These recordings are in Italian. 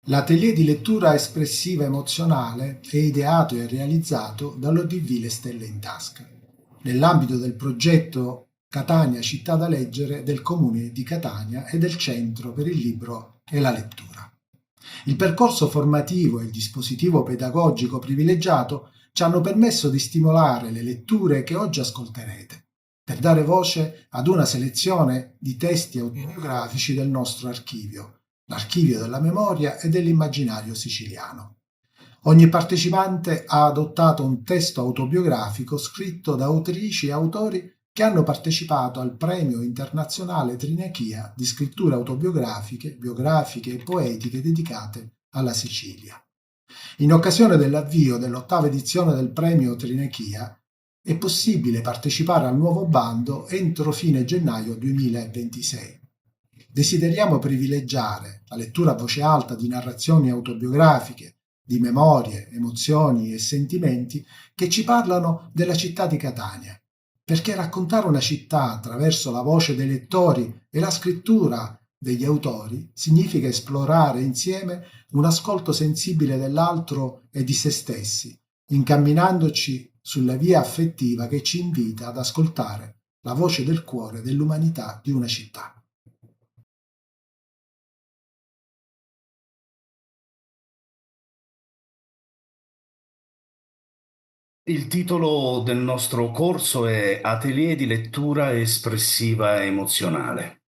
L'atelier di lettura espressiva emozionale è ideato e realizzato dall'ODV Le Stelle in Tasca, nell'ambito del progetto Catania Città da Leggere del Comune di Catania e del Centro per il Libro e la Lettura. Il percorso formativo e il dispositivo pedagogico privilegiato ci hanno permesso di stimolare le letture che oggi ascolterete, per dare voce ad una selezione di testi autobiografici del nostro archivio, l'archivio della memoria e dell'immaginario siciliano. Ogni partecipante ha adottato un testo autobiografico scritto da autrici e autori che hanno partecipato al Premio Internazionale Trinechia di scritture autobiografiche, biografiche e poetiche dedicate alla Sicilia. In occasione dell'avvio dell'8ª edizione del Premio Trinechia è possibile partecipare al nuovo bando entro fine gennaio 2026. Desideriamo privilegiare la lettura a voce alta di narrazioni autobiografiche, di memorie, emozioni e sentimenti che ci parlano della città di Catania, perché raccontare una città attraverso la voce dei lettori e la scrittura degli autori significa esplorare insieme un ascolto sensibile dell'altro e di se stessi, incamminandoci sulla via affettiva che ci invita ad ascoltare la voce del cuore dell'umanità di una città. Il titolo del nostro corso è Atelier di lettura espressiva emozionale.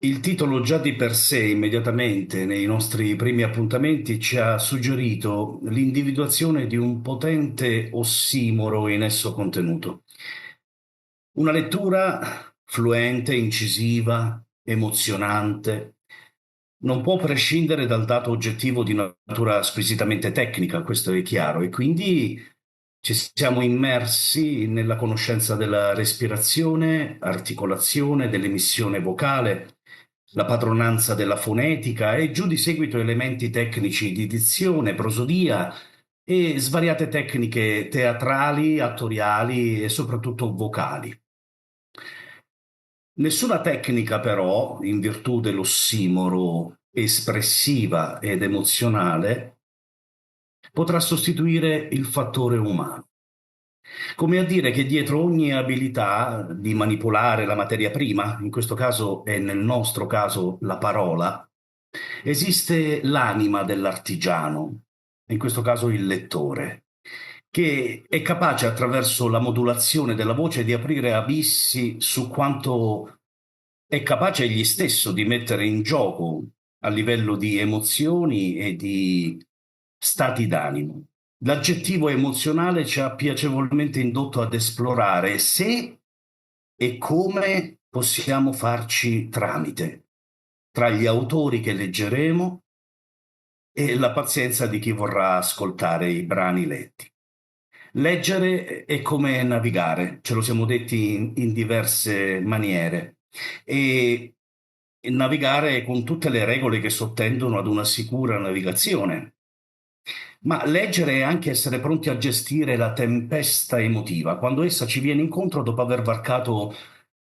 Il titolo già di per sé, immediatamente nei nostri primi appuntamenti, ci ha suggerito l'individuazione di un potente ossimoro in esso contenuto. Una lettura fluente, incisiva, emozionante, non può prescindere dal dato oggettivo di natura squisitamente tecnica, questo è chiaro, e quindi ci siamo immersi nella conoscenza della respirazione, articolazione, dell'emissione vocale, la padronanza della fonetica e giù di seguito elementi tecnici di dizione, prosodia e svariate tecniche teatrali, attoriali e soprattutto vocali. Nessuna tecnica però, in virtù dell'ossimoro espressiva ed emozionale, potrà sostituire il fattore umano. Come a dire che dietro ogni abilità di manipolare la materia prima, in questo caso e nel nostro caso la parola, esiste l'anima dell'artigiano, in questo caso il lettore, che è capace attraverso la modulazione della voce di aprire abissi su quanto è capace egli stesso di mettere in gioco a livello di emozioni e di stati d'animo. L'aggettivo emozionale ci ha piacevolmente indotto ad esplorare se e come possiamo farci tramite tra gli autori che leggeremo e la pazienza di chi vorrà ascoltare i brani letti. Leggere è come navigare, ce lo siamo detti in diverse maniere, e navigare con tutte le regole che sottendono ad una sicura navigazione. Ma leggere è anche essere pronti a gestire la tempesta emotiva, quando essa ci viene incontro dopo aver varcato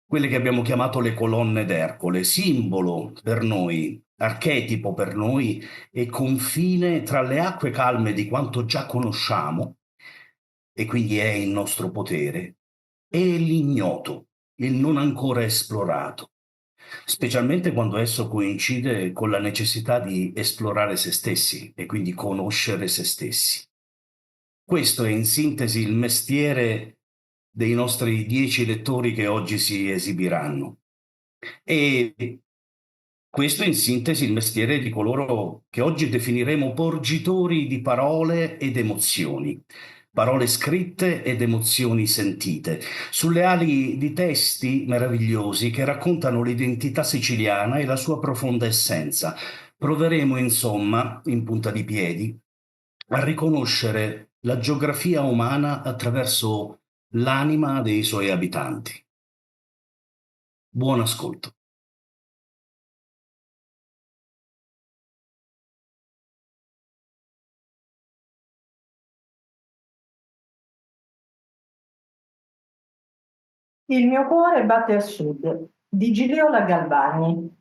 quelle che abbiamo chiamato le colonne d'Ercole, simbolo per noi, archetipo per noi e confine tra le acque calme di quanto già conosciamo, e quindi è in nostro potere, e l'ignoto, il non ancora esplorato, specialmente quando esso coincide con la necessità di esplorare se stessi e quindi conoscere se stessi. Questo è in sintesi il mestiere dei nostri 10 lettori che oggi si esibiranno. E questo è in sintesi il mestiere di coloro che oggi definiremo porgitori di parole ed emozioni, parole scritte ed emozioni sentite, sulle ali di testi meravigliosi che raccontano l'identità siciliana e la sua profonda essenza. Proveremo, insomma, in punta di piedi, a riconoscere la geografia umana attraverso l'anima dei suoi abitanti. Buon ascolto. Il mio cuore batte a sud di Gigliola Galvani.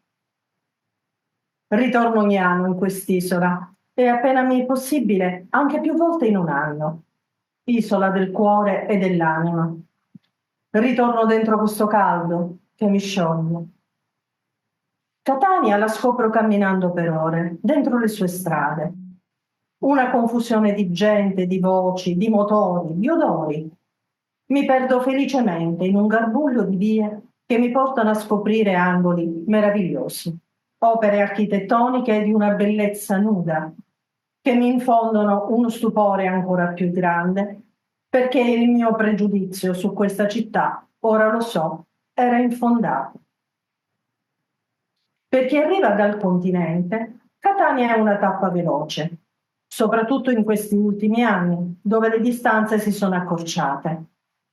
Ritorno ogni anno in quest'isola e appena mi è possibile anche più volte in un anno. Isola del cuore e dell'anima. Ritorno dentro questo caldo che mi scioglie. Catania la scopro camminando per ore, dentro le sue strade. Una confusione di gente, di voci, di motori, di odori. Mi perdo felicemente in un garbuglio di vie che mi portano a scoprire angoli meravigliosi, opere architettoniche di una bellezza nuda, che mi infondono uno stupore ancora più grande, perché il mio pregiudizio su questa città, ora lo so, era infondato. Per chi arriva dal continente, Catania è una tappa veloce, soprattutto in questi ultimi anni, dove le distanze si sono accorciate.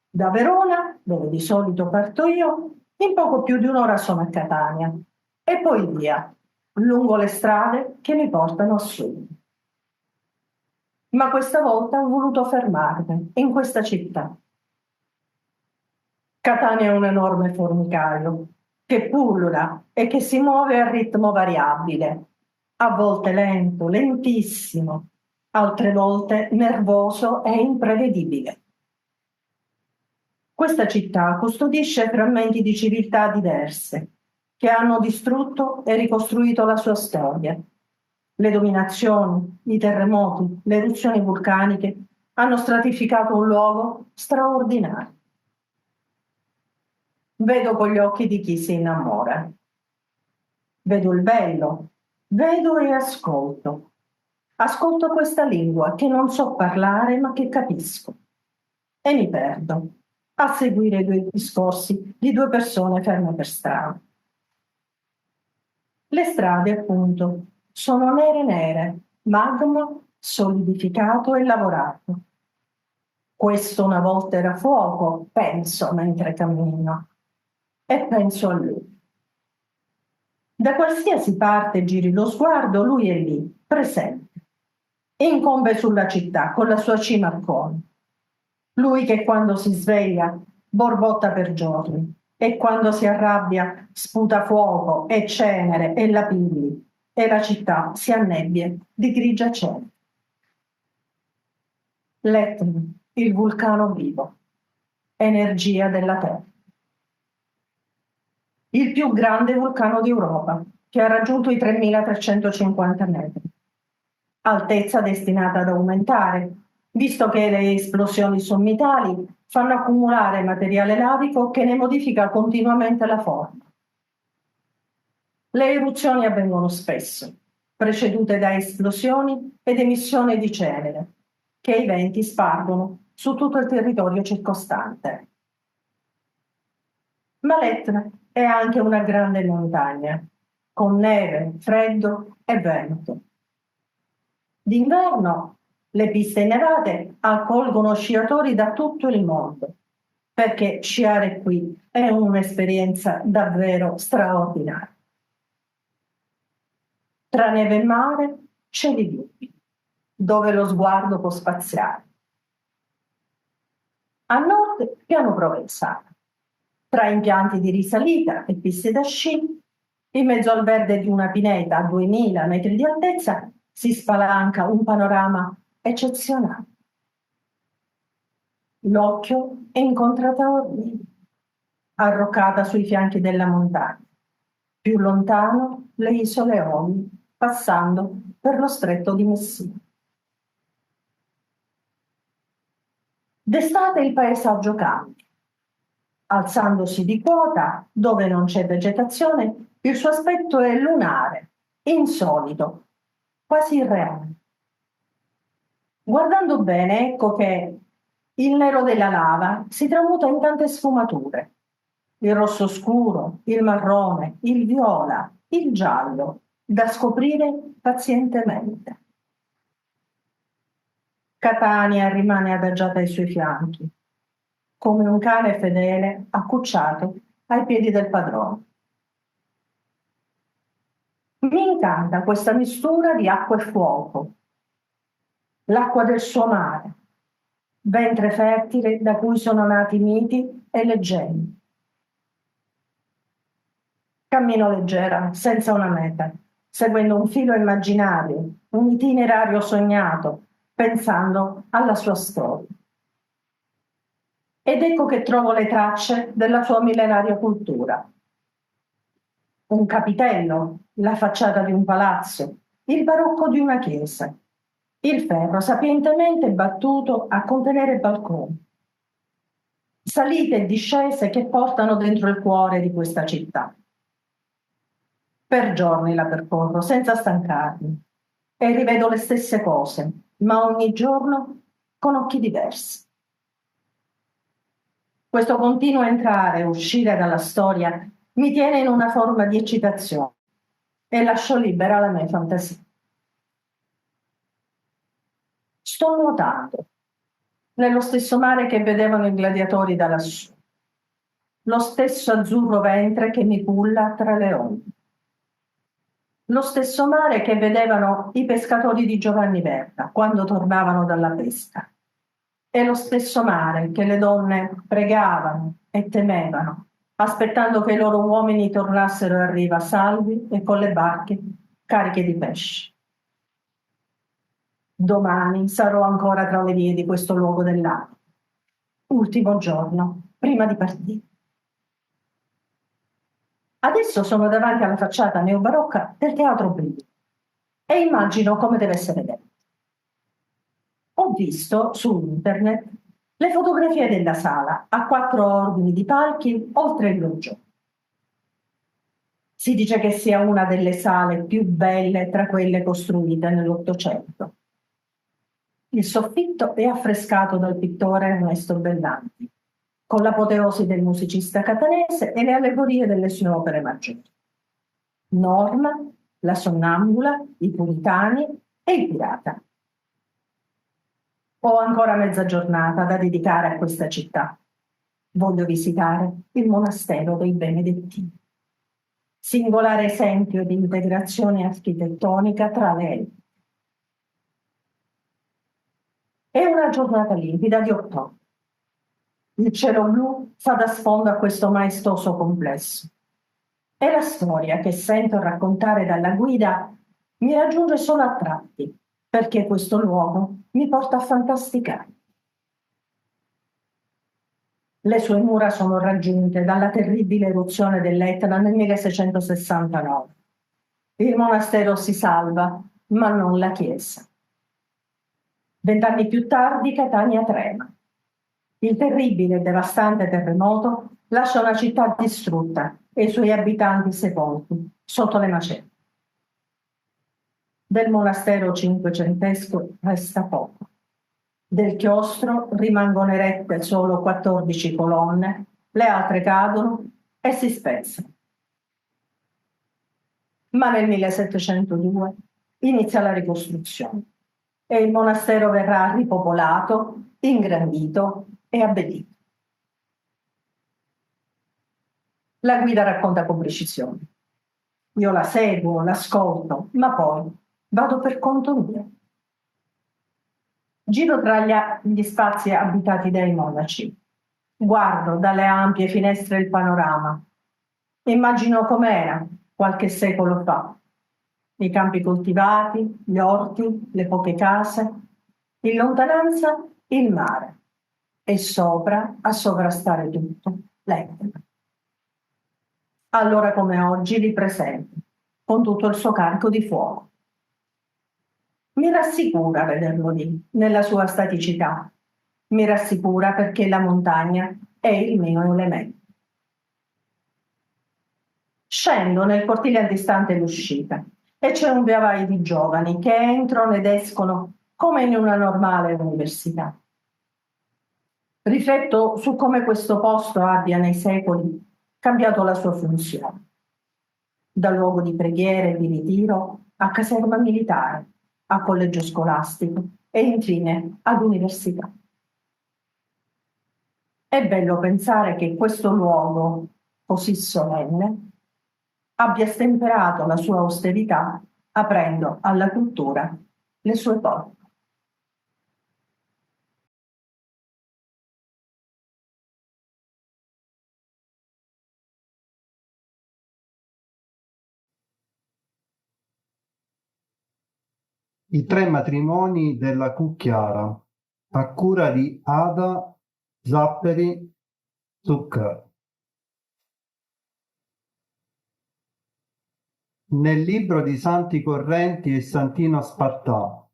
Da Verona, dove di solito parto io, in poco più di un'ora sono a Catania e poi via, lungo le strade che mi portano a sud. Ma questa volta ho voluto fermarmi in questa città. Catania è un enorme formicaio che pullula e che si muove a ritmo variabile, a volte lento, lentissimo, altre volte nervoso e imprevedibile. Questa città custodisce frammenti di civiltà diverse che hanno distrutto e ricostruito la sua storia. Le dominazioni, i terremoti, le eruzioni vulcaniche hanno stratificato un luogo straordinario. Vedo con gli occhi di chi si innamora. Vedo il bello, vedo e ascolto. Ascolto questa lingua che non so parlare ma che capisco. E mi perdo a seguire i due discorsi di due persone ferme per strada. Le strade, appunto, sono nere nere, magma solidificato e lavorato. Questo una volta era fuoco, penso mentre cammino. E penso a lui. Da qualsiasi parte giri lo sguardo, lui è lì, presente. Incombe sulla città con la sua cima a cono. Lui che quando si sveglia borbotta per giorni e quando si arrabbia sputa fuoco e cenere e lapilli e la città si annebbia di grigia cera. L'Etna, il vulcano vivo, energia della terra. Il più grande vulcano d'Europa, che ha raggiunto i 3.350 metri. Altezza destinata ad aumentare, visto che le esplosioni sommitali fanno accumulare materiale lavico che ne modifica continuamente la forma. Le eruzioni avvengono spesso, precedute da esplosioni ed emissione di cenere, che i venti spargono su tutto il territorio circostante. Ma l'Etna è anche una grande montagna, con neve, freddo e vento. D'inverno le piste innevate accolgono sciatori da tutto il mondo, perché sciare qui è un'esperienza davvero straordinaria. Tra neve e mare cieli blu, dove lo sguardo può spaziare. A nord piano provenzale, tra impianti di risalita e piste da sci, in mezzo al verde di una pineta a 2000 metri di altezza si spalanca un panorama eccezionale. L'occhio è incontrata Ormini, arroccata sui fianchi della montagna. Più lontano le isole Eolie, passando per lo stretto di Messina. D'estate il paesaggio cambia. Alzandosi di quota, dove non c'è vegetazione, il suo aspetto è lunare, insolito, quasi irreale. Guardando bene, ecco che il nero della lava si tramuta in tante sfumature. Il rosso scuro, il marrone, il viola, il giallo, da scoprire pazientemente. Catania rimane adagiata ai suoi fianchi, come un cane fedele accucciato ai piedi del padrone. Mi incanta questa mistura di acqua e fuoco, l'acqua del suo mare, ventre fertile da cui sono nati miti e leggende. Cammino leggera, senza una meta, seguendo un filo immaginario, un itinerario sognato, pensando alla sua storia. Ed ecco che trovo le tracce della sua millenaria cultura. Un capitello, la facciata di un palazzo, il barocco di una chiesa, il ferro sapientemente battuto a contenere balconi. Salite e discese che portano dentro il cuore di questa città. Per giorni la percorro senza stancarmi e rivedo le stesse cose, ma ogni giorno con occhi diversi. Questo continuo entrare e uscire dalla storia mi tiene in una forma di eccitazione e lascio libera la mia fantasia. Sto nuotando nello stesso mare che vedevano i gladiatori da lassù, lo stesso azzurro ventre che mi culla tra le onde, lo stesso mare che vedevano i pescatori di Giovanni Verga quando tornavano dalla pesca, e lo stesso mare che le donne pregavano e temevano, aspettando che i loro uomini tornassero a riva salvi e con le barche cariche di pesci. Domani sarò ancora tra le vie di questo luogo dell'acqua. Ultimo giorno, prima di partire. Adesso sono davanti alla facciata neobarocca del Teatro Brividi e immagino come deve essere dentro. Ho visto su internet le fotografie della sala a 4 ordini di palchi oltre il loggia. Si dice che sia una delle sale più belle tra quelle costruite nell'Ottocento. Il soffitto è affrescato dal pittore Ernesto Bellanti, con l'apoteosi del musicista catanese e le allegorie delle sue opere maggiori. Norma, la sonnambula, i puritani e il pirata. Ho ancora mezza giornata da dedicare a questa città. Voglio visitare il monastero dei Benedettini. Singolare esempio di integrazione architettonica tra le epoche. È una giornata limpida di ottobre. Il cielo blu fa da sfondo a questo maestoso complesso. E la storia che sento raccontare dalla guida mi raggiunge solo a tratti, perché questo luogo mi porta a fantasticare. Le sue mura sono raggiunte dalla terribile eruzione dell'Etna nel 1669. Il monastero si salva, ma non la chiesa. 20 anni più tardi Catania trema. Il terribile e devastante terremoto lascia una città distrutta e i suoi abitanti sepolti sotto le macerie. Del monastero cinquecentesco resta poco. Del chiostro rimangono erette solo 14 colonne, le altre cadono e si spezzano. Ma nel 1702 inizia la ricostruzione e il monastero verrà ripopolato, ingrandito e abbellito. La guida racconta con precisione. Io la seguo, l'ascolto, ma poi vado per conto mio. Giro tra gli spazi abitati dai monaci. Guardo dalle ampie finestre il panorama. Immagino com'era qualche secolo fa. I campi coltivati, gli orti, le poche case. In lontananza il mare. E sopra, a sovrastare tutto, l'Etna. Allora come oggi li presento, con tutto il suo carico di fuoco. Mi rassicura vederlo lì, nella sua staticità. Mi rassicura perché la montagna è il mio elemento. Scendo nel cortile antistante l'uscita e c'è un via vai di giovani che entrano ed escono come in una normale università. Rifletto su come questo posto abbia nei secoli cambiato la sua funzione, da luogo di preghiera e di ritiro a caserma militare, a collegio scolastico e infine ad università. È bello pensare che questo luogo così solenne abbia stemperato la sua austerità aprendo alla cultura le sue porte. I tre matrimoni della Cucchiara, a cura di Ada Zapperi Zucker. Nel libro di Santi Correnti e Santino Spartà,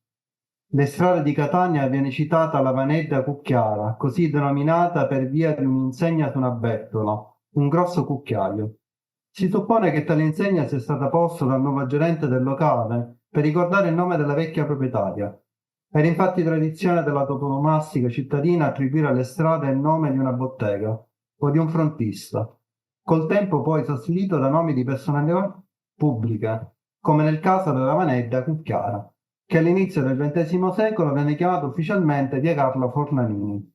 le strade di Catania viene citata la Vanedda Cucchiara, così denominata per via di un'insegna su una bettola, un grosso cucchiaio. Si suppone che tale insegna sia stata posta dal nuovo gerente del locale per ricordare il nome della vecchia proprietaria. Era infatti tradizione della toponomastica cittadina attribuire alle strade il nome di una bottega o di un frontista, col tempo poi sostituito da nomi di personalità pubbliche, come nel caso della Vanedda Cucchiara, che all'inizio del XX secolo venne chiamata ufficialmente via Carlo Forlanini.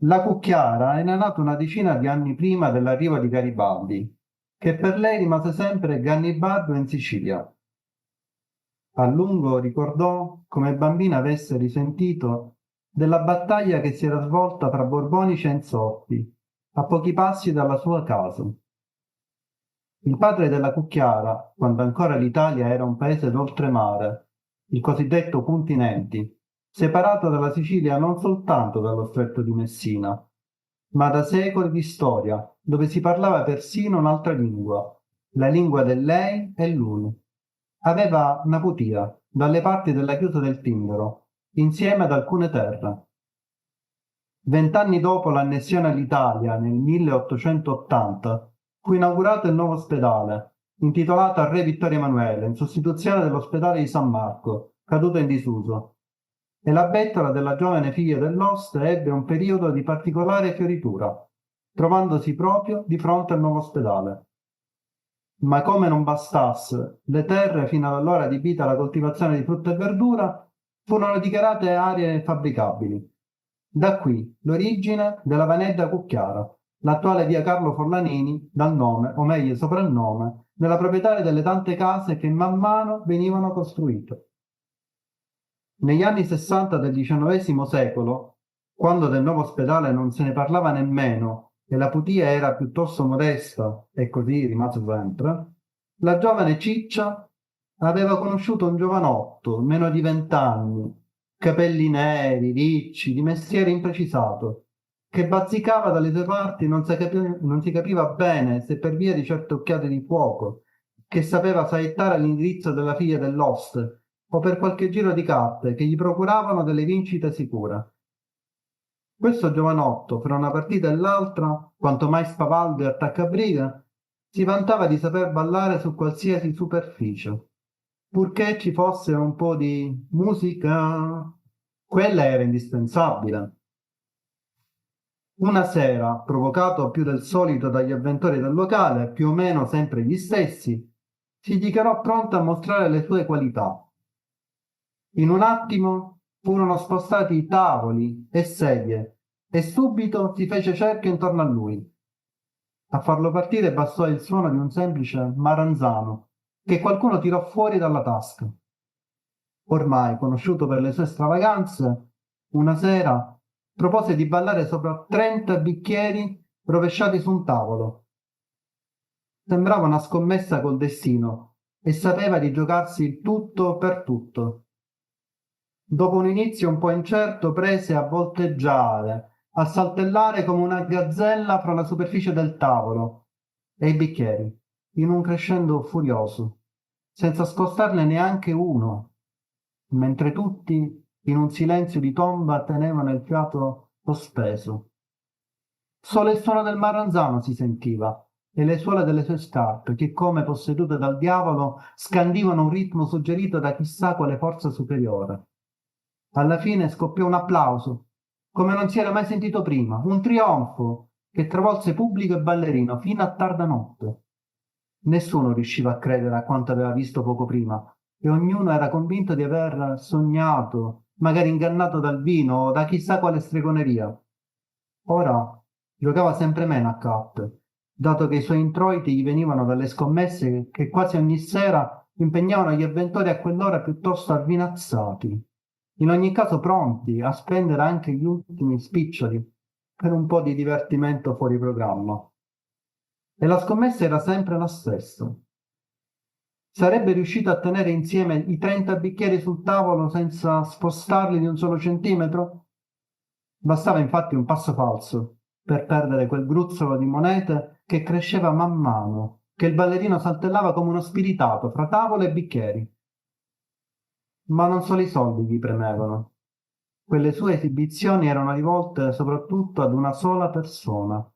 La Cucchiara era nata una decina di anni prima dell'arrivo di Garibaldi, che per lei rimase sempre Gannibardo in Sicilia. A lungo ricordò come bambina avesse risentito della battaglia che si era svolta tra borbonici e insorti, a pochi passi dalla sua casa. Il padre della Cucchiara, quando ancora l'Italia era un paese d'oltremare, il cosiddetto Puntinenti, separato dalla Sicilia non soltanto dallo Stretto di Messina, ma da secoli di storia, dove si parlava persino un'altra lingua, la lingua del lei e lui. Aveva una putia dalle parti della chiusa del Tindaro, insieme ad alcune terre. 20 anni dopo l'annessione all'Italia, nel 1880, fu inaugurato il nuovo ospedale, intitolato al re Vittorio Emanuele, in sostituzione dell'ospedale di San Marco, caduto in disuso. E la bettola della giovane figlia dell'oste ebbe un periodo di particolare fioritura, trovandosi proprio di fronte al nuovo ospedale. Ma come non bastasse, le terre fino ad allora adibite alla coltivazione di frutta e verdura furono dichiarate aree fabbricabili. Da qui l'origine della Vanedda Cucchiara, l'attuale via Carlo Forlanini, dal nome, o meglio soprannome, della proprietaria delle tante case che man mano venivano costruite. Negli anni 60 del XIX secolo, quando del nuovo ospedale non se ne parlava nemmeno e la putia era piuttosto modesta, e così rimase sempre, la giovane Ciccia aveva conosciuto un giovanotto, meno di 20 anni, capelli neri, ricci, di mestiere imprecisato, che bazzicava dalle sue parti non si capiva bene se per via di certe occhiate di fuoco, che sapeva saettare l'indirizzo della figlia dell'oste, o per qualche giro di carte che gli procuravano delle vincite sicure. Questo giovanotto, fra una partita e l'altra, quanto mai spavaldo e attaccabriga, si vantava di saper ballare su qualsiasi superficie, purché ci fosse un po' di musica. Quella era indispensabile. Una sera, provocato più del solito dagli avventori del locale, più o meno sempre gli stessi, si dichiarò pronta a mostrare le sue qualità. In un attimo furono spostati tavoli e sedie e subito si fece cerchio intorno a lui. A farlo partire bastò il suono di un semplice maranzano che qualcuno tirò fuori dalla tasca. Ormai conosciuto per le sue stravaganze, una sera propose di ballare sopra 30 bicchieri rovesciati su un tavolo. Sembrava una scommessa col destino e sapeva di giocarsi il tutto per tutto. Dopo un inizio un po' incerto prese a volteggiare, a saltellare come una gazzella fra la superficie del tavolo e i bicchieri, in un crescendo furioso, senza scostarne neanche uno, mentre tutti, in un silenzio di tomba, tenevano il fiato sospeso. Solo il suono del maranzano si sentiva e le suole delle sue scarpe, che come possedute dal diavolo scandivano un ritmo suggerito da chissà quale forza superiore. Alla fine scoppiò un applauso, come non si era mai sentito prima, un trionfo che travolse pubblico e ballerino fino a tarda notte. Nessuno riusciva a credere a quanto aveva visto poco prima, e ognuno era convinto di aver sognato, magari ingannato dal vino o da chissà quale stregoneria. Ora giocava sempre meno a carte, dato che i suoi introiti gli venivano dalle scommesse che quasi ogni sera impegnavano gli avventori a quell'ora piuttosto avvinazzati, in ogni caso pronti a spendere anche gli ultimi spiccioli per un po' di divertimento fuori programma. E la scommessa era sempre la stessa. Sarebbe riuscito a tenere insieme i 30 bicchieri sul tavolo senza spostarli di un solo centimetro? Bastava infatti un passo falso per perdere quel gruzzolo di monete che cresceva man mano, che il ballerino saltellava come uno spiritato fra tavole e bicchieri. Ma non solo i soldi gli premevano. Quelle sue esibizioni erano rivolte soprattutto ad una sola persona,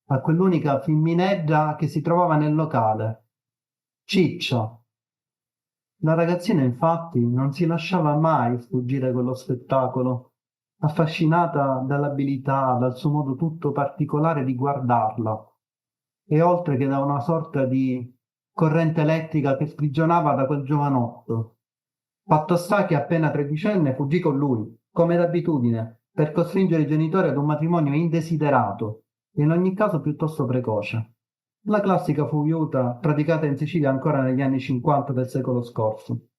a quell'unica femmineggia che si trovava nel locale, Ciccia. La ragazzina infatti non si lasciava mai sfuggire quello spettacolo, affascinata dall'abilità, dal suo modo tutto particolare di guardarla, e oltre che da una sorta di corrente elettrica che sprigionava da quel giovanotto. Fatto sta che appena tredicenne fuggì con lui, come d'abitudine, per costringere i genitori ad un matrimonio indesiderato e in ogni caso piuttosto precoce. La classica fuiuta praticata in Sicilia ancora negli anni 50 del secolo scorso.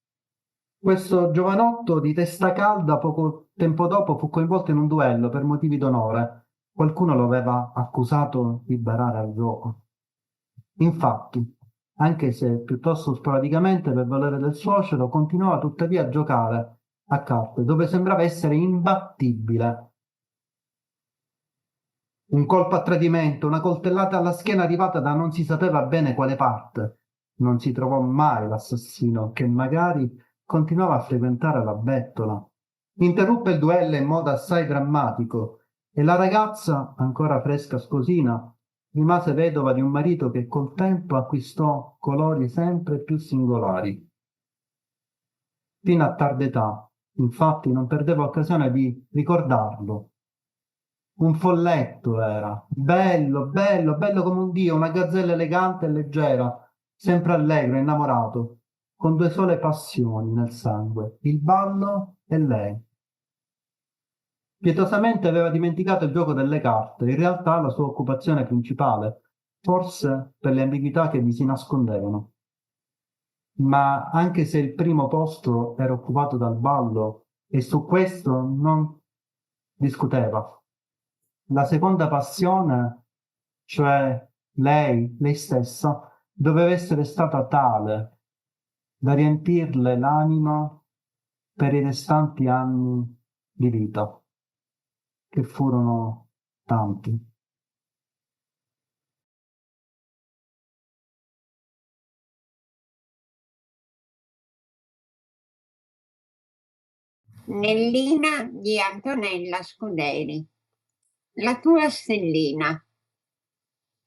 Questo giovanotto di testa calda poco tempo dopo fu coinvolto in un duello per motivi d'onore. Qualcuno lo aveva accusato di barare al gioco. Infatti, anche se piuttosto sporadicamente per volere del suocero, continuava tuttavia a giocare a carte, dove sembrava essere imbattibile. Un colpo a tradimento, una coltellata alla schiena arrivata da non si sapeva bene quale parte. Non si trovò mai l'assassino, che magari continuava a frequentare la bettola. Interruppe il duello in modo assai drammatico e la ragazza, ancora fresca sposina, rimase vedova di un marito che col tempo acquistò colori sempre più singolari. Fino a tarda età, infatti, non perdeva occasione di ricordarlo. Un folletto era, bello, bello, bello come un dio, una gazzella elegante e leggera, sempre allegro, innamorato, con due sole passioni nel sangue, il ballo e lei. Pietosamente aveva dimenticato il gioco delle carte, in realtà la sua occupazione principale, forse per le ambiguità che vi si nascondevano. Ma anche se il primo posto era occupato dal ballo, e su questo non discuteva. La seconda passione, cioè lei stessa, doveva essere stata tale da riempirle l'anima per i restanti anni di vita, che furono tanti. Nellina di Antonella Scuderi. La tua stellina.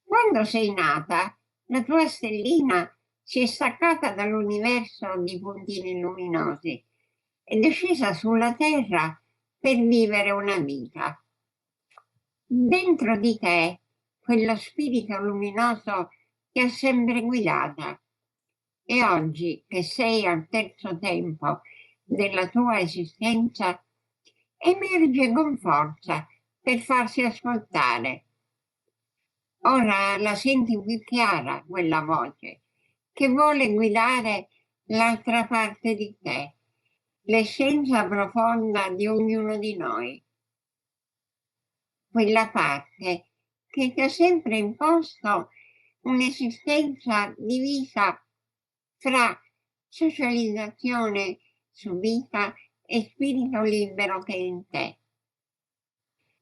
Quando sei nata, la tua stellina si è staccata dall'universo di puntini luminosi ed è scesa sulla Terra per vivere una vita. Dentro di te, quello spirito luminoso ti ha sempre guidata e oggi che sei al terzo tempo della tua esistenza, emerge con forza per farsi ascoltare. Ora la senti più chiara quella voce che vuole guidare l'altra parte di te, l'essenza profonda di ognuno di noi. Quella parte che ti ha sempre imposto un'esistenza divisa fra socializzazione subita e spirito libero che è in te.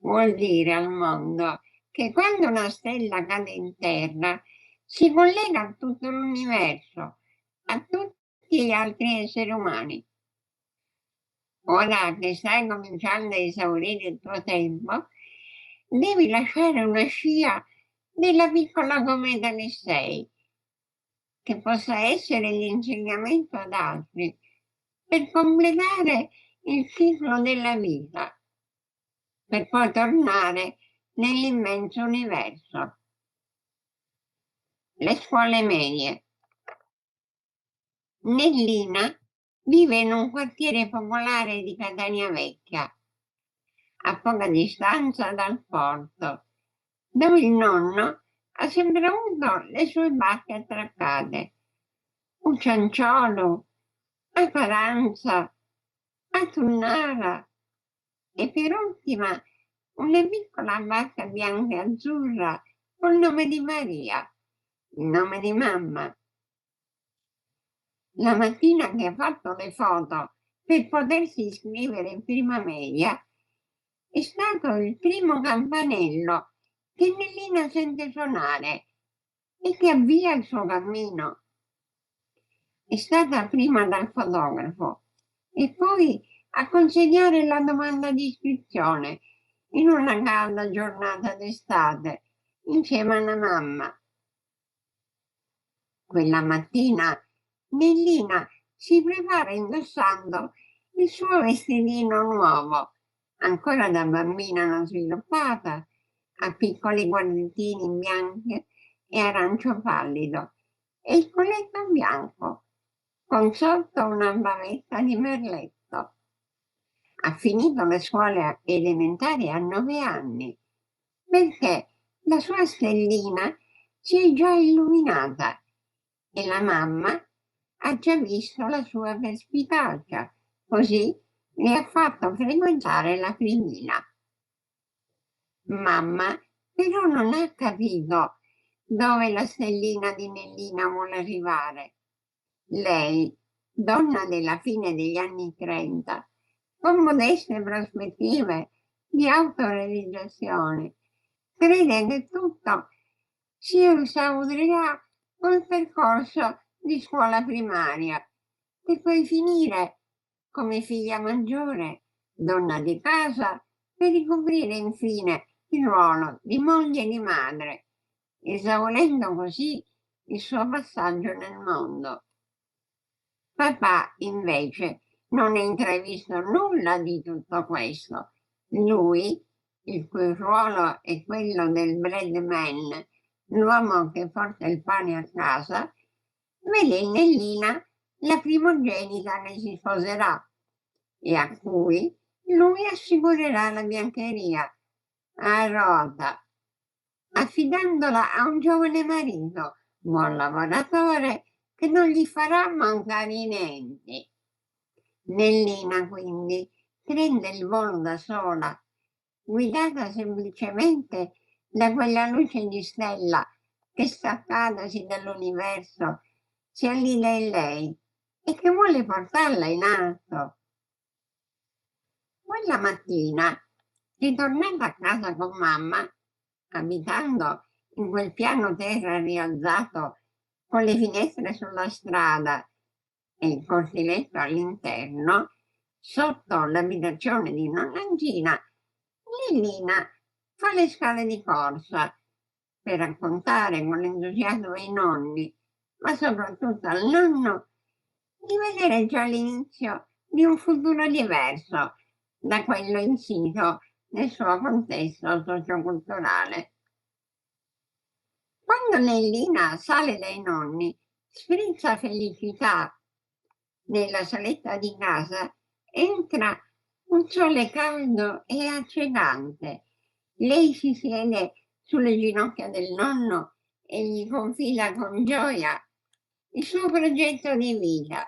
Vuol dire al mondo che quando una stella cade in terra si collega a tutto l'universo, a tutti gli altri esseri umani. Ora che stai cominciando a esaurire il tuo tempo, devi lasciare una scia della piccola cometa che sei, che possa essere l'insegnamento ad altri, per completare il ciclo della vita, per poi tornare nell'immenso universo. Le scuole medie. Nellina vive in un quartiere popolare di Catania Vecchia, a poca distanza dal porto, dove il nonno ha sempre avuto le sue barche attraccate. Un cianciolo, a Paranza, a Tunnara e per ultima una piccola barca bianca e azzurra col nome di Maria, il nome di mamma. la mattina che ha fatto le foto per potersi iscrivere in prima media, è stato il primo campanello che Nellina sente suonare e che avvia il suo cammino. È stata prima dal fotografo e poi a consegnare la domanda di iscrizione in una calda giornata d'estate insieme alla mamma. Quella mattina Nellina si prepara indossando il suo vestitino nuovo, ancora da bambina non sviluppata, a piccoli guardettini bianchi e arancio pallido, e il colletto bianco, con sotto una bavetta di merletto. Ha finito le scuole elementari a 9 anni, perché la sua stellina si è già illuminata e la mamma ha già visto la sua perspicacia, così le ha fatto frequentare la primina. Mamma però non ha capito dove la stellina di Nellina vuole arrivare. Lei, donna della fine degli anni 30, con modeste prospettive di autorealizzazione, crede che tutto si esaurirà col percorso di scuola primaria, per poi finire come figlia maggiore, donna di casa, per ricoprire infine il ruolo di moglie e di madre, esaurendo così il suo passaggio nel mondo. Papà, invece, non ha intravisto nulla di tutto questo. Lui, il cui ruolo è quello del bread man, l'uomo che porta il pane a casa, vede in Nellina la primogenita che si sposerà e a cui lui assicurerà la biancheria a rota, affidandola a un giovane marito, buon lavoratore, che non gli farà mancare i denti. Nellina quindi prende il volo da sola, guidata semplicemente da quella luce di stella che staccatasi dall'universo si allinea in lei e che vuole portarla in alto. Quella mattina, ritornata a casa con mamma, abitando in quel piano terra rialzato con le finestre sulla strada e il cortiletto all'interno, sotto l'abitazione di nonna Gina, Nellina fa le scale di corsa per raccontare con entusiasmo ai nonni, ma soprattutto al nonno, di vedere già l'inizio di un futuro diverso da quello insito nel suo contesto socioculturale. Quando Nellina sale dai nonni, sprizza felicità. Nella saletta di casa entra un sole caldo e accecante. Lei si siede sulle ginocchia del nonno e gli confida con gioia il suo progetto di vita.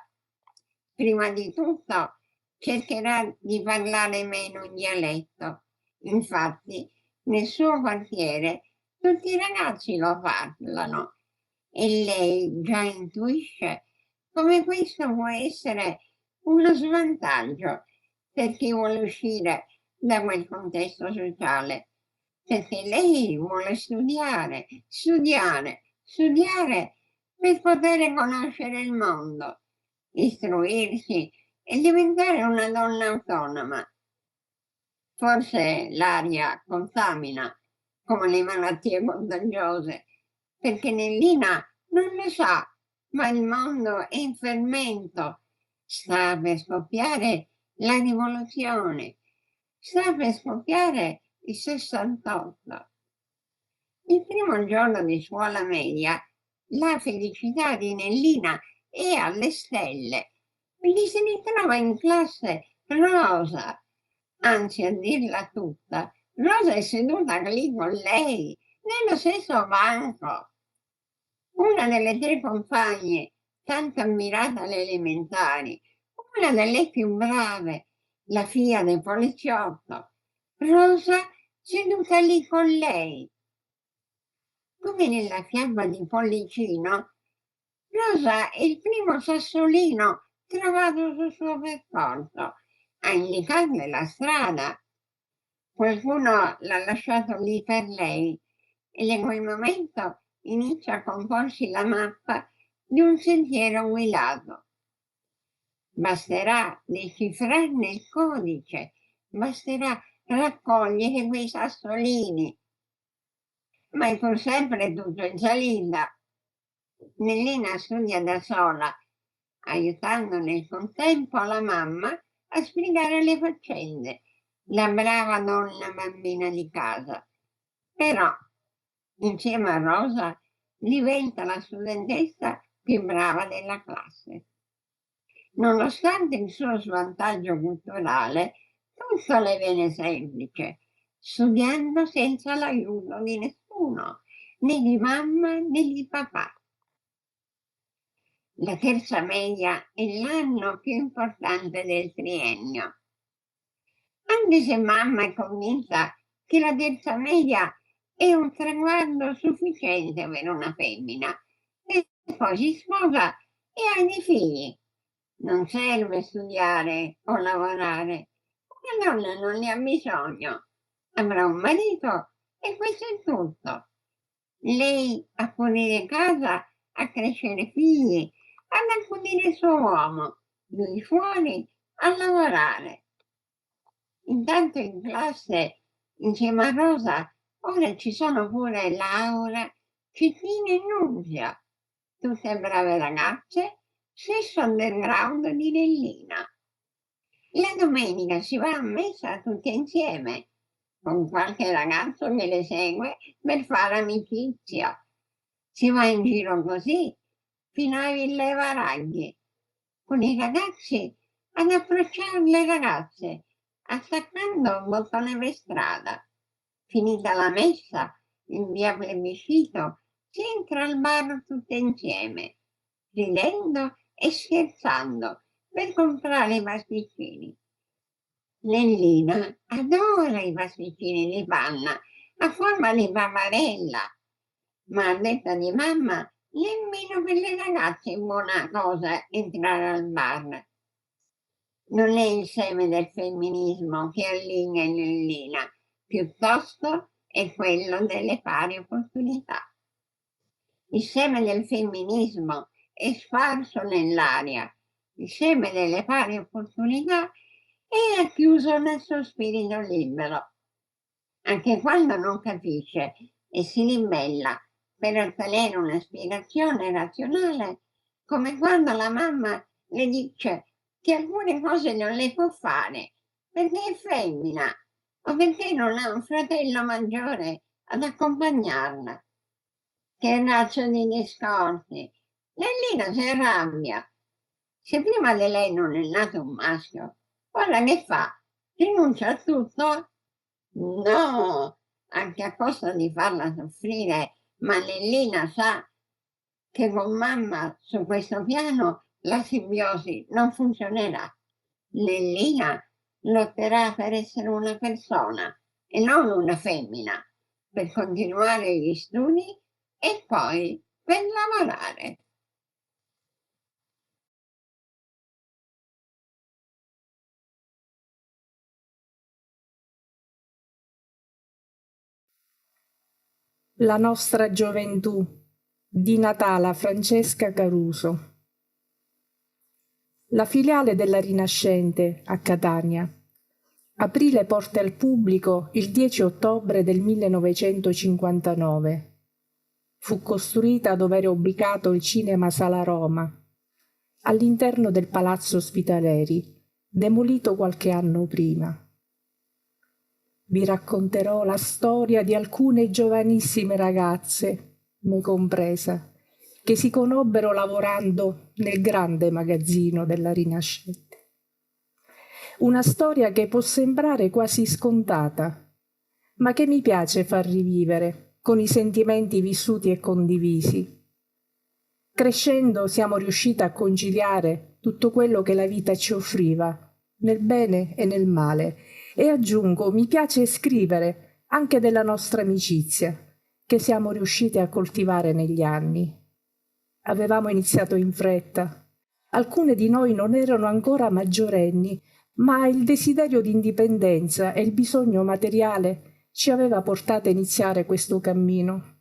Prima di tutto cercherà di parlare meno in dialetto. Infatti, nel suo quartiere tutti i ragazzi lo parlano e lei già intuisce come questo può essere uno svantaggio per chi vuole uscire da quel contesto sociale, perché lei vuole studiare per poter conoscere il mondo, istruirsi e diventare una donna autonoma. Forse l'aria contamina come le malattie contagiose, perché Nellina non lo sa, ma il mondo è in fermento. Sta per scoppiare la rivoluzione, sta per scoppiare il 68. Il primo giorno di scuola media, la felicità di Nellina è alle stelle. Gli si ritrova in classe Rosa. Anzi, a dirla tutta, Rosa è seduta lì con lei, nello stesso banco. Una delle 3 compagne, tanto ammirata alle elementari, una delle più brave, la figlia del poliziotto. Rosa seduta lì con lei. Come nella fiaba di Pollicino, Rosa è il primo sassolino trovato sul suo percorso, a indicarle la strada. Qualcuno l'ha lasciato lì per lei e in quel momento inizia a comporsi la mappa di un sentiero guidato. Basterà decifrarne il codice, basterà raccogliere quei sassolini. Ma è pur sempre tutto in salita. Nellina studia da sola, aiutando nel contempo la mamma a spiegare le faccende, la brava donna bambina di casa. Però, insieme a Rosa, diventa la studentessa più brava della classe. Nonostante il suo svantaggio culturale, tutto le viene semplice, studiando senza l'aiuto di nessuno, né di mamma né di papà. La terza media è l'anno più importante del triennio. Anche se mamma è convinta che la terza media è un traguardo sufficiente per una femmina, e poi si sposa e ha dei figli. Non serve studiare o lavorare, una donna non ne ha bisogno. Avrà un marito e questo è tutto. Lei a pulire casa, a crescere figli, ad accudire il suo uomo, lui fuori a lavorare. Intanto in classe, insieme a Rosa, ora ci sono pure Laura, Cettina e Nunzia, tutte brave ragazze, stesso underground di Nellina. La domenica si va a messa tutte insieme, con qualche ragazzo che le segue per fare amicizia. Si va in giro così fino ai Villevaragli, con i ragazzi ad approcciare le ragazze, attaccando un bottone per strada. Finita la messa, in via Plebiscito, si entra al bar tutte insieme, ridendo e scherzando per comprare i pasticcini. Nellina adora i pasticcini di panna a forma di paparella, ma a detta di mamma nemmeno per le ragazze è buona cosa entrare al bar. Non è il seme del femminismo che allinea Nellina, piuttosto è quello delle pari opportunità. Il seme del femminismo è sparso nell'aria, il seme delle pari opportunità è racchiuso nel suo spirito libero. Anche quando non capisce e si ribella per ottenere una spiegazione razionale, come quando la mamma le dice che alcune cose non le può fare perché è femmina o perché non ha un fratello maggiore ad accompagnarla. Che razza di discorsi! Nellina si arrabbia. Se prima di lei non è nato un maschio, ora che fa? Rinuncia a tutto? No, anche a costo di farla soffrire, ma Nellina sa che con mamma su questo piano la simbiosi non funzionerà. Nellina lotterà per essere una persona e non una femmina, per continuare gli studi e poi per lavorare. La nostra gioventù di Natala Francesca Caruso. La filiale della Rinascente a Catania aprì le porte al pubblico il 10 ottobre del 1959. Fu costruita dove era ubicato il Cinema Sala Roma, all'interno del Palazzo Ospitaleri, demolito qualche anno prima. Vi racconterò la storia di alcune giovanissime ragazze, me compresa, che si conobbero lavorando nel grande magazzino della Rinascente. Una storia che può sembrare quasi scontata, ma che mi piace far rivivere con i sentimenti vissuti e condivisi. Crescendo siamo riusciti a conciliare tutto quello che la vita ci offriva, nel bene e nel male, e aggiungo, mi piace scrivere anche della nostra amicizia, che siamo riusciti a coltivare negli anni. Avevamo iniziato in fretta. Alcune di noi non erano ancora maggiorenni, ma il desiderio di indipendenza e il bisogno materiale ci aveva portato a iniziare questo cammino.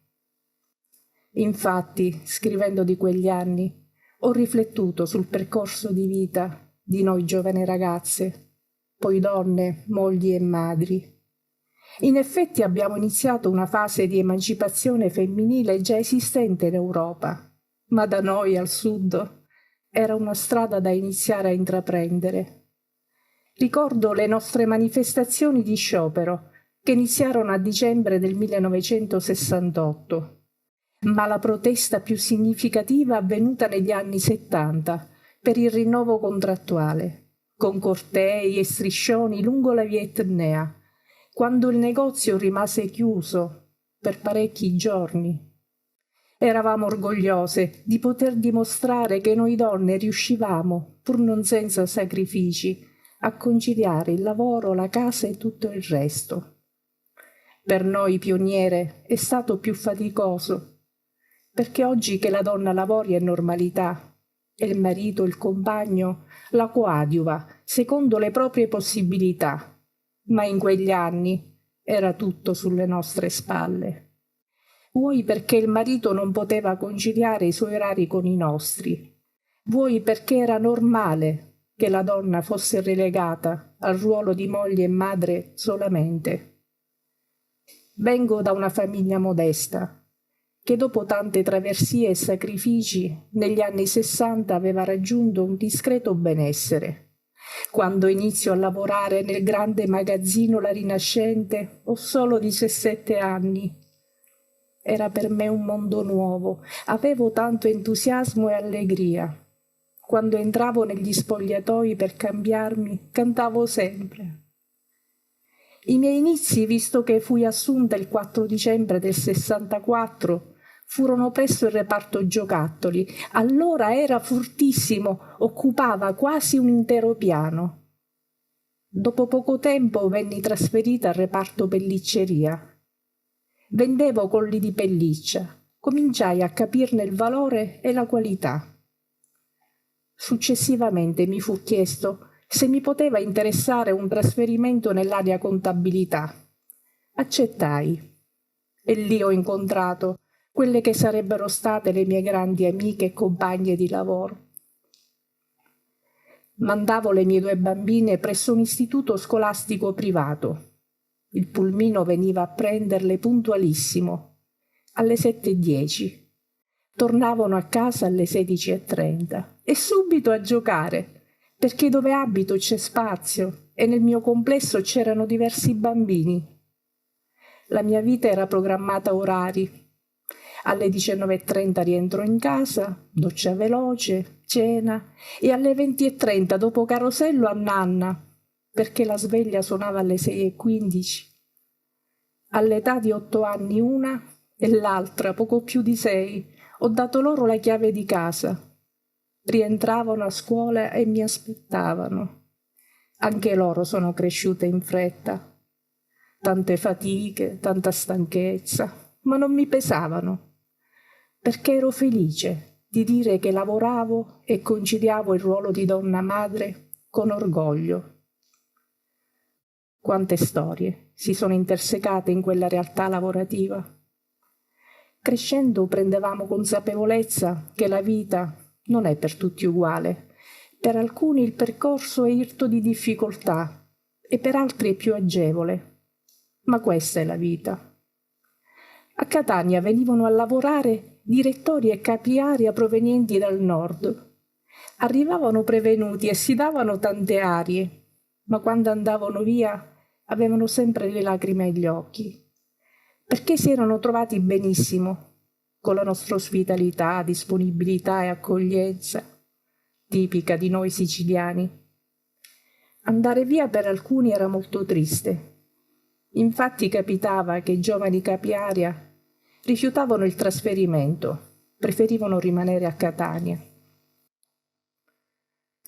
Infatti, scrivendo di quegli anni, ho riflettuto sul percorso di vita di noi giovani ragazze, poi donne, mogli e madri. In effetti abbiamo iniziato una fase di emancipazione femminile già esistente in Europa, ma da noi al sud era una strada da iniziare a intraprendere. Ricordo le nostre manifestazioni di sciopero che iniziarono a dicembre del 1968, ma la protesta più significativa è avvenuta negli anni 70 per il rinnovo contrattuale, con cortei e striscioni lungo la via Etnea, quando il negozio rimase chiuso per parecchi giorni. Eravamo orgogliose di poter dimostrare che noi donne riuscivamo, pur non senza sacrifici, a conciliare il lavoro, la casa e tutto il resto. Per noi pioniere è stato più faticoso, perché oggi che la donna lavori è normalità e il marito, il compagno, la coadiuva secondo le proprie possibilità, ma in quegli anni era tutto sulle nostre spalle. Vuoi perché il marito non poteva conciliare i suoi orari con i nostri, vuoi perché era normale che la donna fosse relegata al ruolo di moglie e madre solamente. Vengo da una famiglia modesta, che dopo tante traversie e sacrifici negli anni 60 aveva raggiunto un discreto benessere. Quando inizio a lavorare nel grande magazzino La Rinascente ho solo 17 anni. Era per me un mondo nuovo, avevo tanto entusiasmo e allegria. Quando entravo negli spogliatoi per cambiarmi, cantavo sempre. I miei inizi, visto che fui assunta il 4 dicembre del 64, furono presso il reparto giocattoli. Allora era fortissimo, occupava quasi un intero piano. Dopo poco tempo venni trasferita al reparto pellicceria. Vendevo colli di pelliccia, cominciai a capirne il valore e la qualità. Successivamente mi fu chiesto se mi poteva interessare un trasferimento nell'area contabilità. Accettai e lì ho incontrato quelle che sarebbero state le mie grandi amiche e compagne di lavoro. Mandavo le mie 2 bambine presso un istituto scolastico privato. Il pulmino veniva a prenderle puntualissimo, alle 7:10. Tornavano a casa alle 16:30 e subito a giocare, perché dove abito c'è spazio e nel mio complesso c'erano diversi bambini. La mia vita era programmata a orari. Alle 19:30 rientro in casa, doccia veloce, cena e alle 20:30 dopo carosello a nanna, perché la sveglia suonava alle 6:15. All'età di 8 anni una e l'altra, poco più di 6, ho dato loro la chiave di casa. Rientravano a scuola e mi aspettavano. Anche loro sono cresciute in fretta. Tante fatiche, tanta stanchezza, ma non mi pesavano, perché ero felice di dire che lavoravo e conciliavo il ruolo di donna madre con orgoglio. Quante storie si sono intersecate in quella realtà lavorativa. Crescendo prendevamo consapevolezza che la vita non è per tutti uguale. Per alcuni il percorso è irto di difficoltà e per altri è più agevole. Ma questa è la vita. A Catania venivano a lavorare direttori e capi area provenienti dal nord. Arrivavano prevenuti e si davano tante arie, ma quando andavano via avevano sempre le lacrime agli occhi, perché si erano trovati benissimo con la nostra ospitalità, disponibilità e accoglienza, tipica di noi siciliani. Andare via per alcuni era molto triste. Infatti capitava che i giovani capi area rifiutavano il trasferimento, preferivano rimanere a Catania.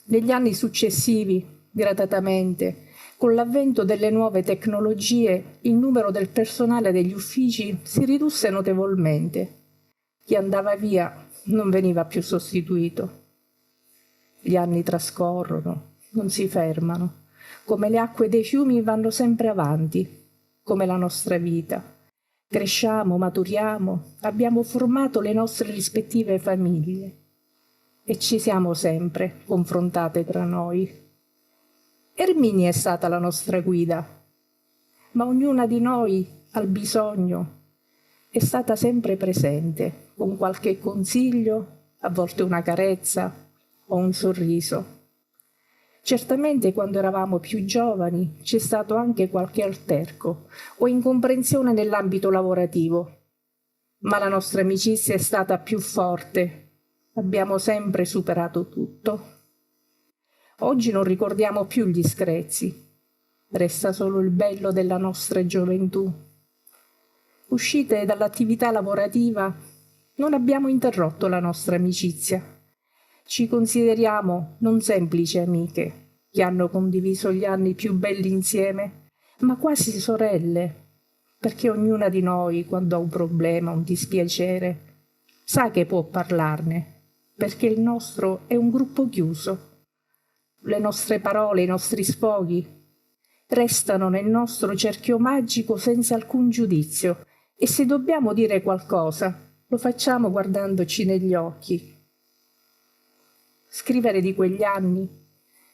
Negli anni successivi, gradatamente, con l'avvento delle nuove tecnologie, il numero del personale degli uffici si ridusse notevolmente. Chi andava via non veniva più sostituito. Gli anni trascorrono, non si fermano, come le acque dei fiumi vanno sempre avanti, come la nostra vita. Cresciamo, maturiamo, abbiamo formato le nostre rispettive famiglie e ci siamo sempre confrontate tra noi. Erminia è stata la nostra guida, ma ognuna di noi al bisogno è stata sempre presente, con qualche consiglio, a volte una carezza o un sorriso. Certamente quando eravamo più giovani c'è stato anche qualche alterco o incomprensione nell'ambito lavorativo, ma la nostra amicizia è stata più forte. Abbiamo sempre superato tutto. Oggi non ricordiamo più gli screzi, resta solo il bello della nostra gioventù. Uscite dall'attività lavorativa, non abbiamo interrotto la nostra amicizia. Ci consideriamo non semplici amiche, che hanno condiviso gli anni più belli insieme, ma quasi sorelle, perché ognuna di noi, quando ha un problema, un dispiacere, sa che può parlarne, perché il nostro è un gruppo chiuso. Le nostre parole, i nostri sfoghi restano nel nostro cerchio magico senza alcun giudizio e se dobbiamo dire qualcosa lo facciamo guardandoci negli occhi. Scrivere di quegli anni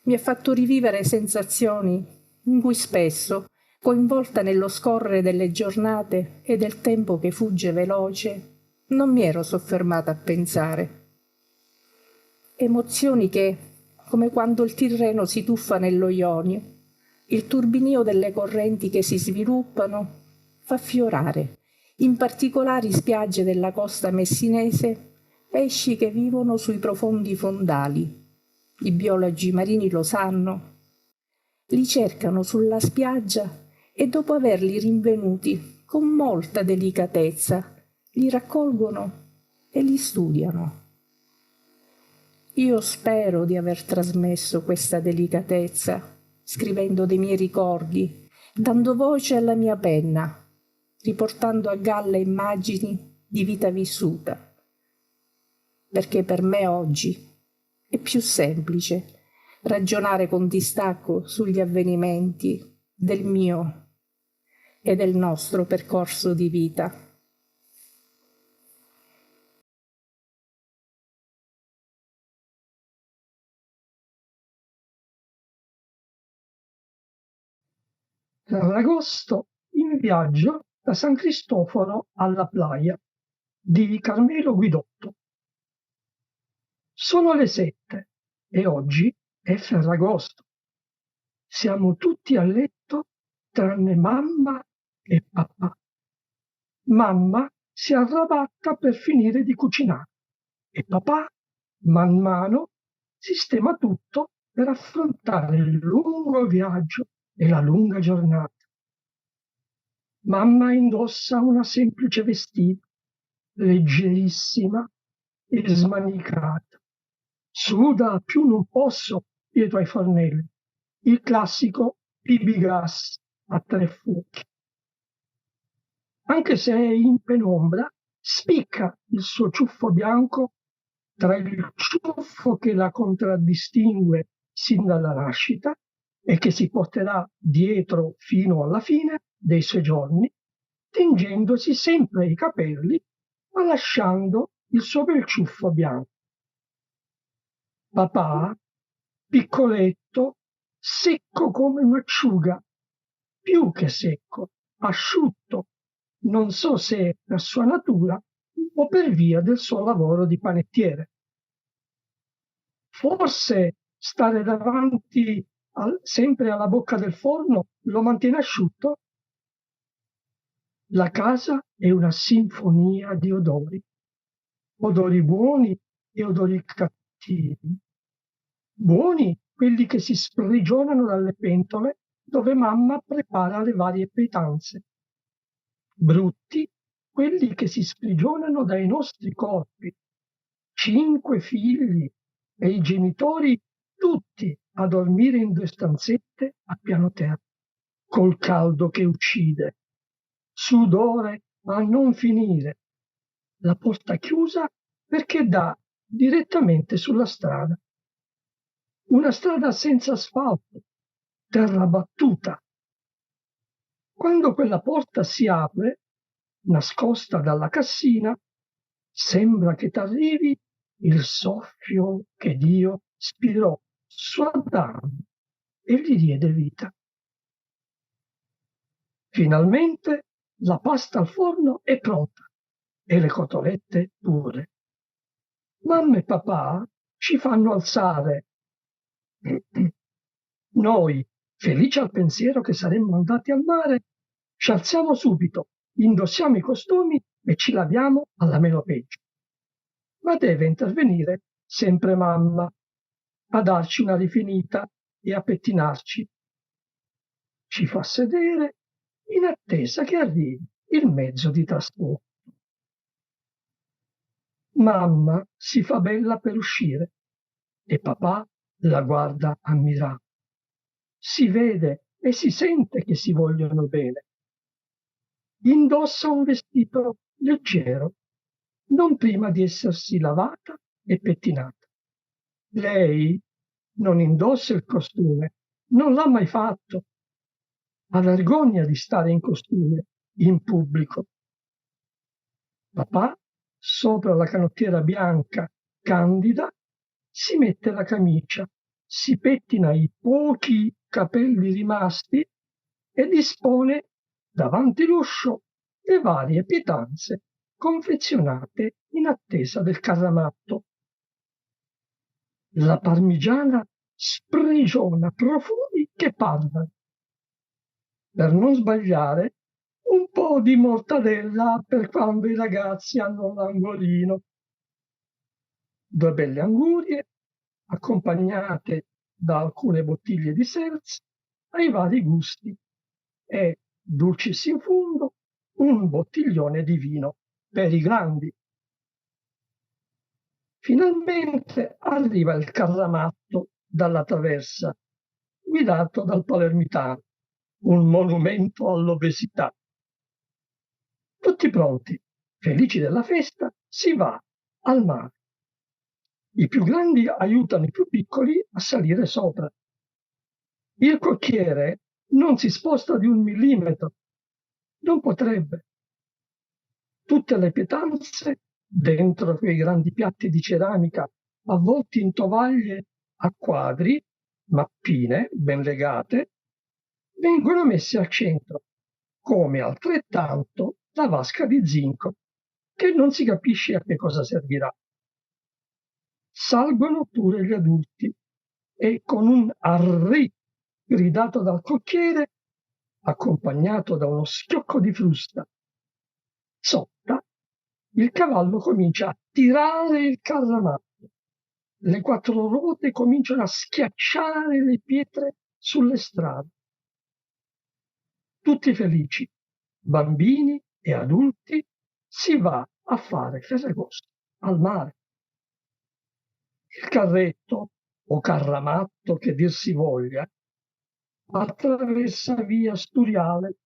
mi ha fatto rivivere sensazioni in cui spesso, coinvolta nello scorrere delle giornate e del tempo che fugge veloce, non mi ero soffermata a pensare. Emozioni che, come quando il Tirreno si tuffa nello Ionio, il turbinio delle correnti che si sviluppano fa fiorare, in particolari spiagge della costa messinese, pesci che vivono sui profondi fondali. I biologi marini lo sanno. Li cercano sulla spiaggia e dopo averli rinvenuti con molta delicatezza, li raccolgono e li studiano. Io spero di aver trasmesso questa delicatezza, scrivendo dei miei ricordi, dando voce alla mia penna, riportando a galla immagini di vita vissuta. Perché per me oggi è più semplice ragionare con distacco sugli avvenimenti del mio e del nostro percorso di vita. Ferragosto in viaggio da San Cristoforo alla Playa di Carmelo Guidotto. Sono le 7 e oggi è Ferragosto. Siamo tutti a letto tranne mamma e papà. Mamma si arrabatta per finire di cucinare e papà, man mano, sistema tutto per affrontare il lungo viaggio e la lunga giornata. Mamma indossa una semplice vestita, leggerissima e smanicata. Suda a più non posso dietro ai fornelli, il classico PB gas a 3 fuochi. Anche se è in penombra, spicca il suo ciuffo bianco tra il ciuffo che la contraddistingue sin dalla nascita e che si porterà dietro fino alla fine dei suoi giorni, tingendosi sempre i capelli ma lasciando il suo bel ciuffo bianco. Papà, piccoletto, secco come un'acciuga, più che secco, asciutto, non so se per sua natura o per via del suo lavoro di panettiere. Forse stare davanti sempre alla bocca del forno lo mantiene asciutto? La casa è una sinfonia di odori, odori buoni e odori cattivi. Buoni quelli che si sprigionano dalle pentole dove mamma prepara le varie pietanze. Brutti quelli che si sprigionano dai nostri corpi. 5 figli e i genitori tutti a dormire in 2 stanzette a piano terra, col caldo che uccide, sudore a non finire, la porta chiusa perché dà direttamente sulla strada. Una strada senza asfalto, terra battuta. Quando quella porta si apre, nascosta dalla cassina, sembra che t'arrivi il soffio che Dio spirò su Adamo e gli diede vita. Finalmente la pasta al forno è pronta e le cotolette pure. Mamma e papà ci fanno alzare. Noi, felici al pensiero che saremmo andati al mare, ci alziamo subito, indossiamo i costumi e ci laviamo alla meno peggio. Ma deve intervenire sempre mamma a darci una rifinita e a pettinarci. Ci fa sedere in attesa che arrivi il mezzo di trasporto. Mamma si fa bella per uscire e papà la guarda ammirato. Si vede e si sente che si vogliono bene. Indossa un vestito leggero, non prima di essersi lavata e pettinata. Lei non indossa il costume, non l'ha mai fatto. Ha vergogna di stare in costume in pubblico. Papà, sopra la canottiera bianca candida, si mette la camicia, si pettina i pochi capelli rimasti e dispone davanti l'uscio le varie pietanze confezionate in attesa del carramatto. La parmigiana sprigiona profumi che parlano. Per non sbagliare, un po' di mortadella per quando i ragazzi hanno l'angolino. 2 belle angurie, accompagnate da alcune bottiglie di seltz ai vari gusti e, dulcis in fundo, un bottiglione di vino per i grandi. Finalmente arriva il carramatto dalla traversa, guidato dal palermitano, un monumento all'obesità. Tutti pronti, felici della festa, si va al mare. I più grandi aiutano i più piccoli a salire sopra. Il cocchiere non si sposta di 1 millimetro, non potrebbe. Tutte le pietanze, dentro quei grandi piatti di ceramica avvolti in tovaglie a quadri, mappine ben legate, vengono messe al centro, come altrettanto la vasca di zinco, che non si capisce a che cosa servirà. Salgono pure gli adulti e con un arrì gridato dal cocchiere, accompagnato da uno schiocco di frusta, zotta, il cavallo comincia a tirare il carramatto. Le 4 ruote cominciano a schiacciare le pietre sulle strade. Tutti felici, bambini e adulti, si va a fare Ferragosto al mare. Il carretto, o carramatto che dir si voglia, attraversa via Sturiale,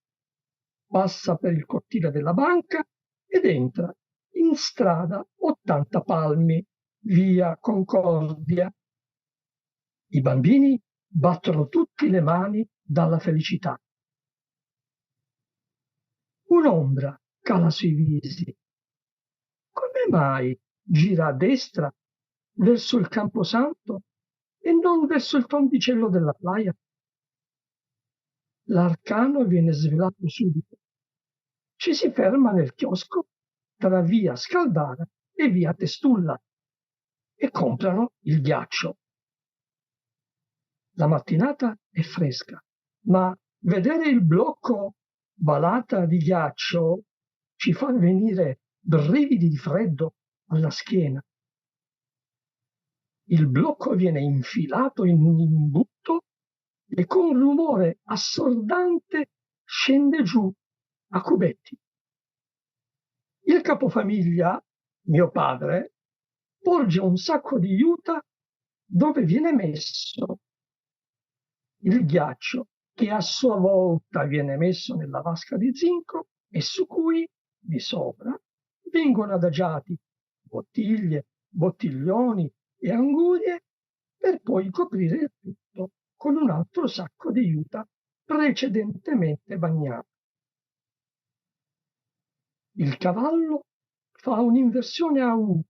passa per il cortile della banca ed entra in strada 80 Palmi, via Concordia. I bambini battono tutti le mani dalla felicità. Un'ombra cala sui visi. Come mai gira a destra verso il Camposanto e non verso il tondicello della playa? L'arcano viene svelato subito. Ci si ferma nel chiosco tra via Scaldara e via Testulla e comprano il ghiaccio. La mattinata è fresca, ma vedere il blocco balata di ghiaccio ci fa venire brividi di freddo alla schiena. Il blocco viene infilato in un imbutto e con rumore assordante scende giù a cubetti. Il capofamiglia, mio padre, porge un sacco di juta dove viene messo il ghiaccio, che a sua volta viene messo nella vasca di zinco e su cui, di sopra, vengono adagiati bottiglie, bottiglioni e angurie, per poi coprire il tutto con un altro sacco di juta precedentemente bagnato. Il cavallo fa un'inversione a U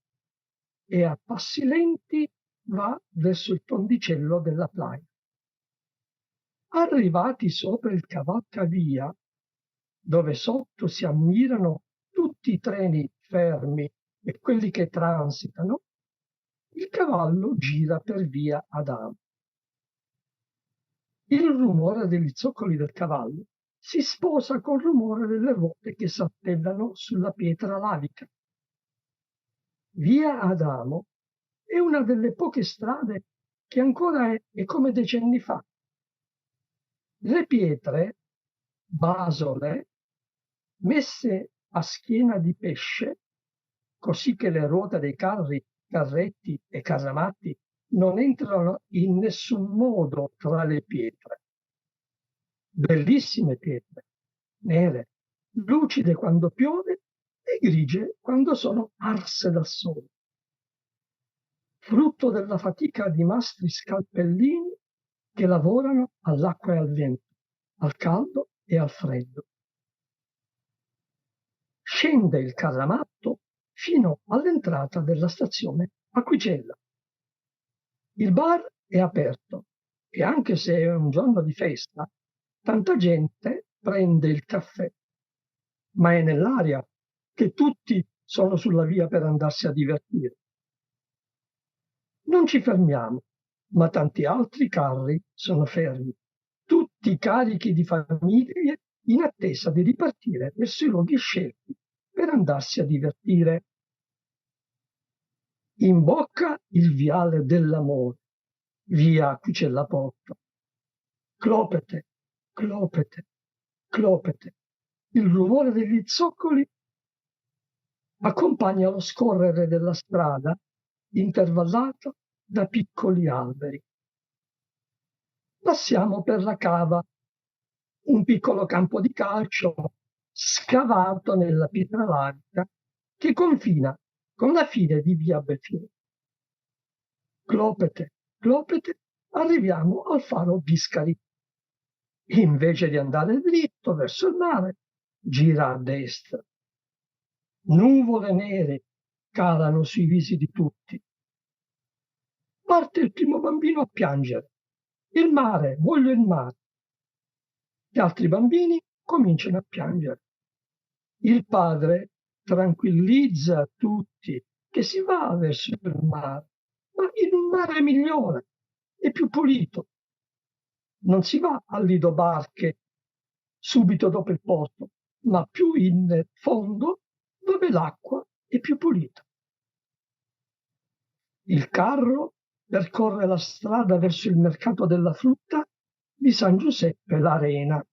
e a passi lenti va verso il pondicello della playa. Arrivati sopra il cavalcavia, dove sotto si ammirano tutti i treni fermi e quelli che transitano, il cavallo gira per via Adamo. Il rumore degli zoccoli del cavallo si sposa col rumore delle ruote che saltellano sulla pietra lavica. Via Adamo è una delle poche strade che ancora è come decenni fa. Le pietre, basole, messe a schiena di pesce, così che le ruote dei carri, carretti e casamatti non entrano in nessun modo tra le pietre. Bellissime pietre, nere, lucide quando piove e grigie quando sono arse dal sole. Frutto della fatica di mastri scalpellini che lavorano all'acqua e al vento, al caldo e al freddo. Scende il casamatto fino all'entrata della stazione Aquicella. Il bar è aperto e anche se è un giorno di festa, tanta gente prende il caffè. Ma è nell'aria che tutti sono sulla via per andarsi a divertire. Non ci fermiamo, ma tanti altri carri sono fermi, tutti carichi di famiglie in attesa di ripartire verso i luoghi scelti per andarsi a divertire. In bocca il viale dell'amore, via Aquicella-Porto. Clopete, clopete, clopete. Il rumore degli zoccoli accompagna lo scorrere della strada intervallato da piccoli alberi. Passiamo per la cava, un piccolo campo di calcio scavato nella pietra lavica che confina con la fine di via Belfiore. Clopete, clopete, arriviamo al faro Biscari. Invece di andare dritto verso il mare, gira a destra. Nuvole nere calano sui visi di tutti. Parte il primo bambino a piangere. Il mare, voglio il mare. Gli altri bambini cominciano a piangere. Il padre tranquillizza tutti che si va verso il mare, ma in un mare migliore e più pulito. Non si va al lido barche subito dopo il porto, ma più in fondo dove l'acqua è più pulita. Il carro percorre la strada verso il mercato della frutta di San Giuseppe l'Arena.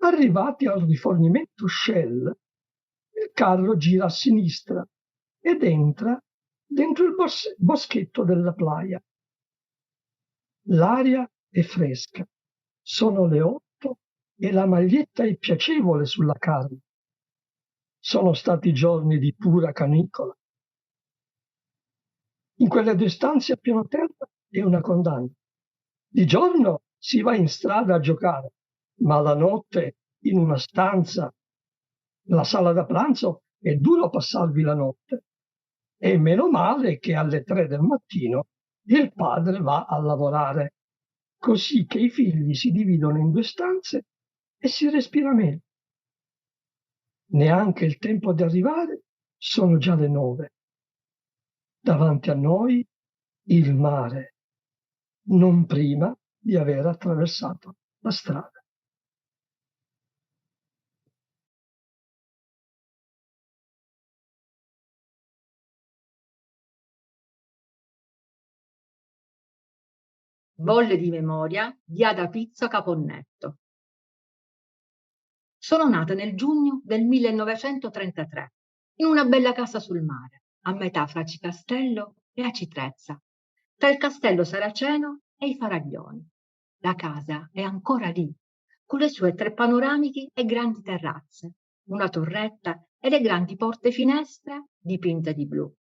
Arrivati al rifornimento Shell, il carro gira a sinistra ed entra dentro il boschetto della playa. L'aria è fresca, sono le 8 e la maglietta è piacevole sulla carne. Sono stati giorni di pura canicola. In quelle 2 stanze a piano terra è una condanna. Di giorno si va in strada a giocare, ma la notte in una stanza, la sala da pranzo, è duro passarvi la notte. E meno male che alle 3 del mattino il padre va a lavorare, così che i figli si dividono in 2 stanze e si respira meglio. Neanche il tempo di arrivare, sono già le 9. Davanti a noi il mare, non prima di aver attraversato la strada. Bolle di memoria di Ada Pizzo Caponnetto. Sono nata nel giugno del 1933 in una bella casa sul mare, a metà fra Cicastello e Acitrezza, tra il castello saraceno e i Faraglioni. La casa è ancora lì, con le sue 3 panoramiche e grandi terrazze, una torretta e le grandi porte finestre dipinte di blu.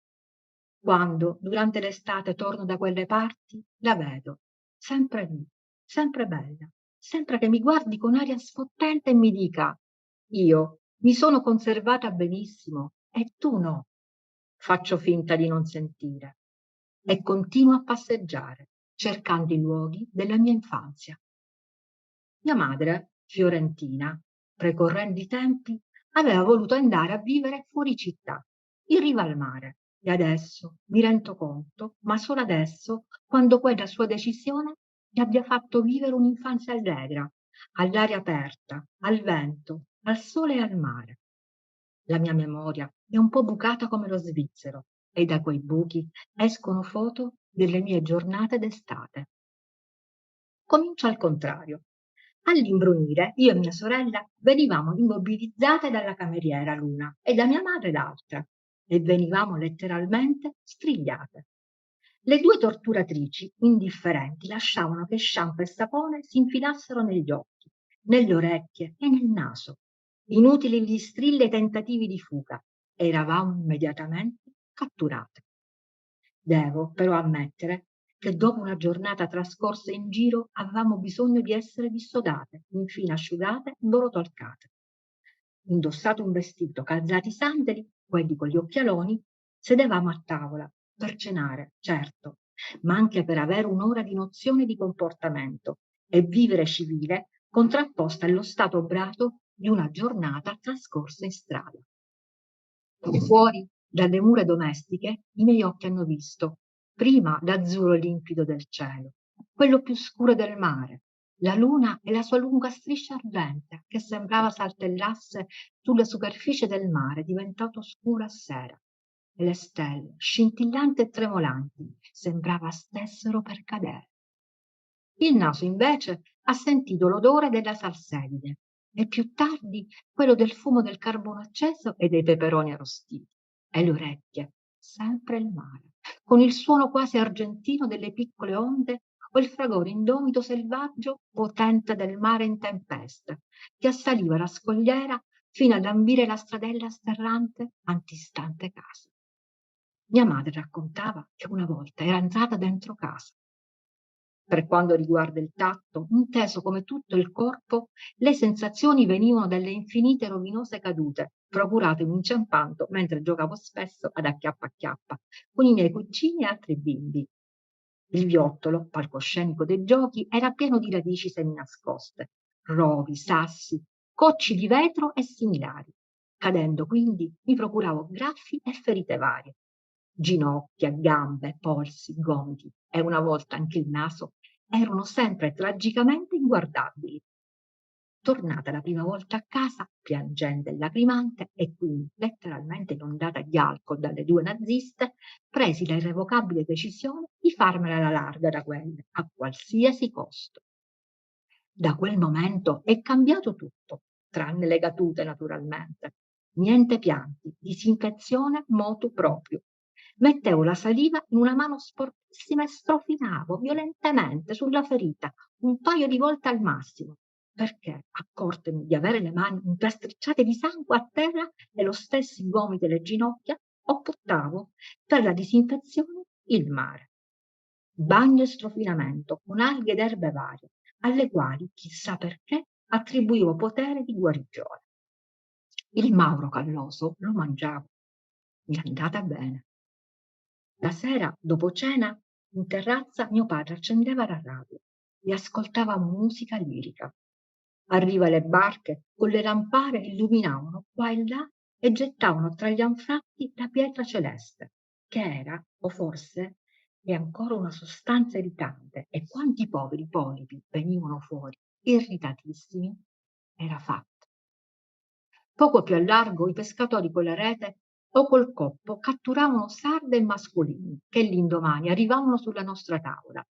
Quando, durante l'estate, torno da quelle parti, la vedo, sempre lì, sempre bella, sempre che mi guardi con aria sfottente e mi dica: io mi sono conservata benissimo e tu no. Faccio finta di non sentire e continuo a passeggiare, cercando i luoghi della mia infanzia. Mia madre, fiorentina, precorrendo i tempi, aveva voluto andare a vivere fuori città, in riva al mare. E adesso mi rendo conto, ma solo adesso, quando quella sua decisione mi abbia fatto vivere un'infanzia allegra, all'aria aperta, al vento, al sole e al mare. La mia memoria è un po' bucata come lo svizzero e da quei buchi escono foto delle mie giornate d'estate. Comincio al contrario. All'imbrunire, io e mia sorella venivamo immobilizzate dalla cameriera l'una e da mia madre l'altra e venivamo letteralmente strigliate. Le due torturatrici, indifferenti, lasciavano che shampoo e sapone si infilassero negli occhi, nelle orecchie e nel naso. Inutili gli strilli e i tentativi di fuga. Eravamo immediatamente catturate. Devo però ammettere che dopo una giornata trascorsa in giro avevamo bisogno di essere dissodate, infine asciugate e borotolcate. Indossato un vestito, calzati i sandali, quelli con gli occhialoni, sedevamo a tavola per cenare, certo, ma anche per avere un'ora di nozione di comportamento e vivere civile contrapposta allo stato brato di una giornata trascorsa in strada. Fuori dalle mura domestiche i miei occhi hanno visto prima l'azzurro limpido del cielo, quello più scuro del mare, la luna e la sua lunga striscia ardente che sembrava saltellasse sulla superficie del mare diventato scuro a sera, e le stelle, scintillanti e tremolanti, sembrava stessero per cadere. Il naso invece ha sentito l'odore della salsedine e più tardi quello del fumo del carbone acceso e dei peperoni arrostiti. E le orecchie, sempre il mare, con il suono quasi argentino delle piccole onde o il fragore indomito selvaggio potente del mare in tempesta, che assaliva la scogliera fino a lambire la stradella sterrante antistante casa. Mia madre raccontava che una volta era entrata dentro casa. Per quanto riguarda il tatto, inteso come tutto il corpo, le sensazioni venivano dalle infinite rovinose cadute procuratemi inciampando mentre giocavo spesso ad acchiappa acchiappa con i miei cugini e altri bimbi. Il viottolo, palcoscenico dei giochi, era pieno di radici seminascoste, rovi, sassi, cocci di vetro e similari. Cadendo quindi mi procuravo graffi e ferite varie. Ginocchia, gambe, polsi, gomiti e una volta anche il naso erano sempre tragicamente inguardabili. Tornata la prima volta a casa, piangente e lacrimante e quindi letteralmente inondata di alcol dalle due naziste, presi la irrevocabile decisione di farmela alla larga da quelle, a qualsiasi costo. Da quel momento è cambiato tutto, tranne le cadute naturalmente. Niente pianti, disinfezione motu proprio. Mettevo la saliva in una mano sporchissima e strofinavo violentemente sulla ferita un paio di volte al massimo, perché, accortemi di avere le mani impestricciate di sangue a terra e lo stesso i gomiti e le ginocchia, optavo per la disinfezione il mare. Bagno e strofinamento con alghe ed erbe varie, alle quali, chissà perché, attribuivo potere di guarigione. Il Mauro calloso lo mangiavo. Mi è andata bene. La sera, dopo cena, in terrazza mio padre accendeva la radio e ascoltava musica lirica. A riva le barche con le lampare illuminavano qua e là e gettavano tra gli anfratti la pietra celeste, che era, o forse è ancora una sostanza irritante, e quanti poveri polipi venivano fuori, irritatissimi, era fatto. Poco più a largo i pescatori con la rete o col coppo catturavano sarde e mascolini che l'indomani arrivavano sulla nostra tavola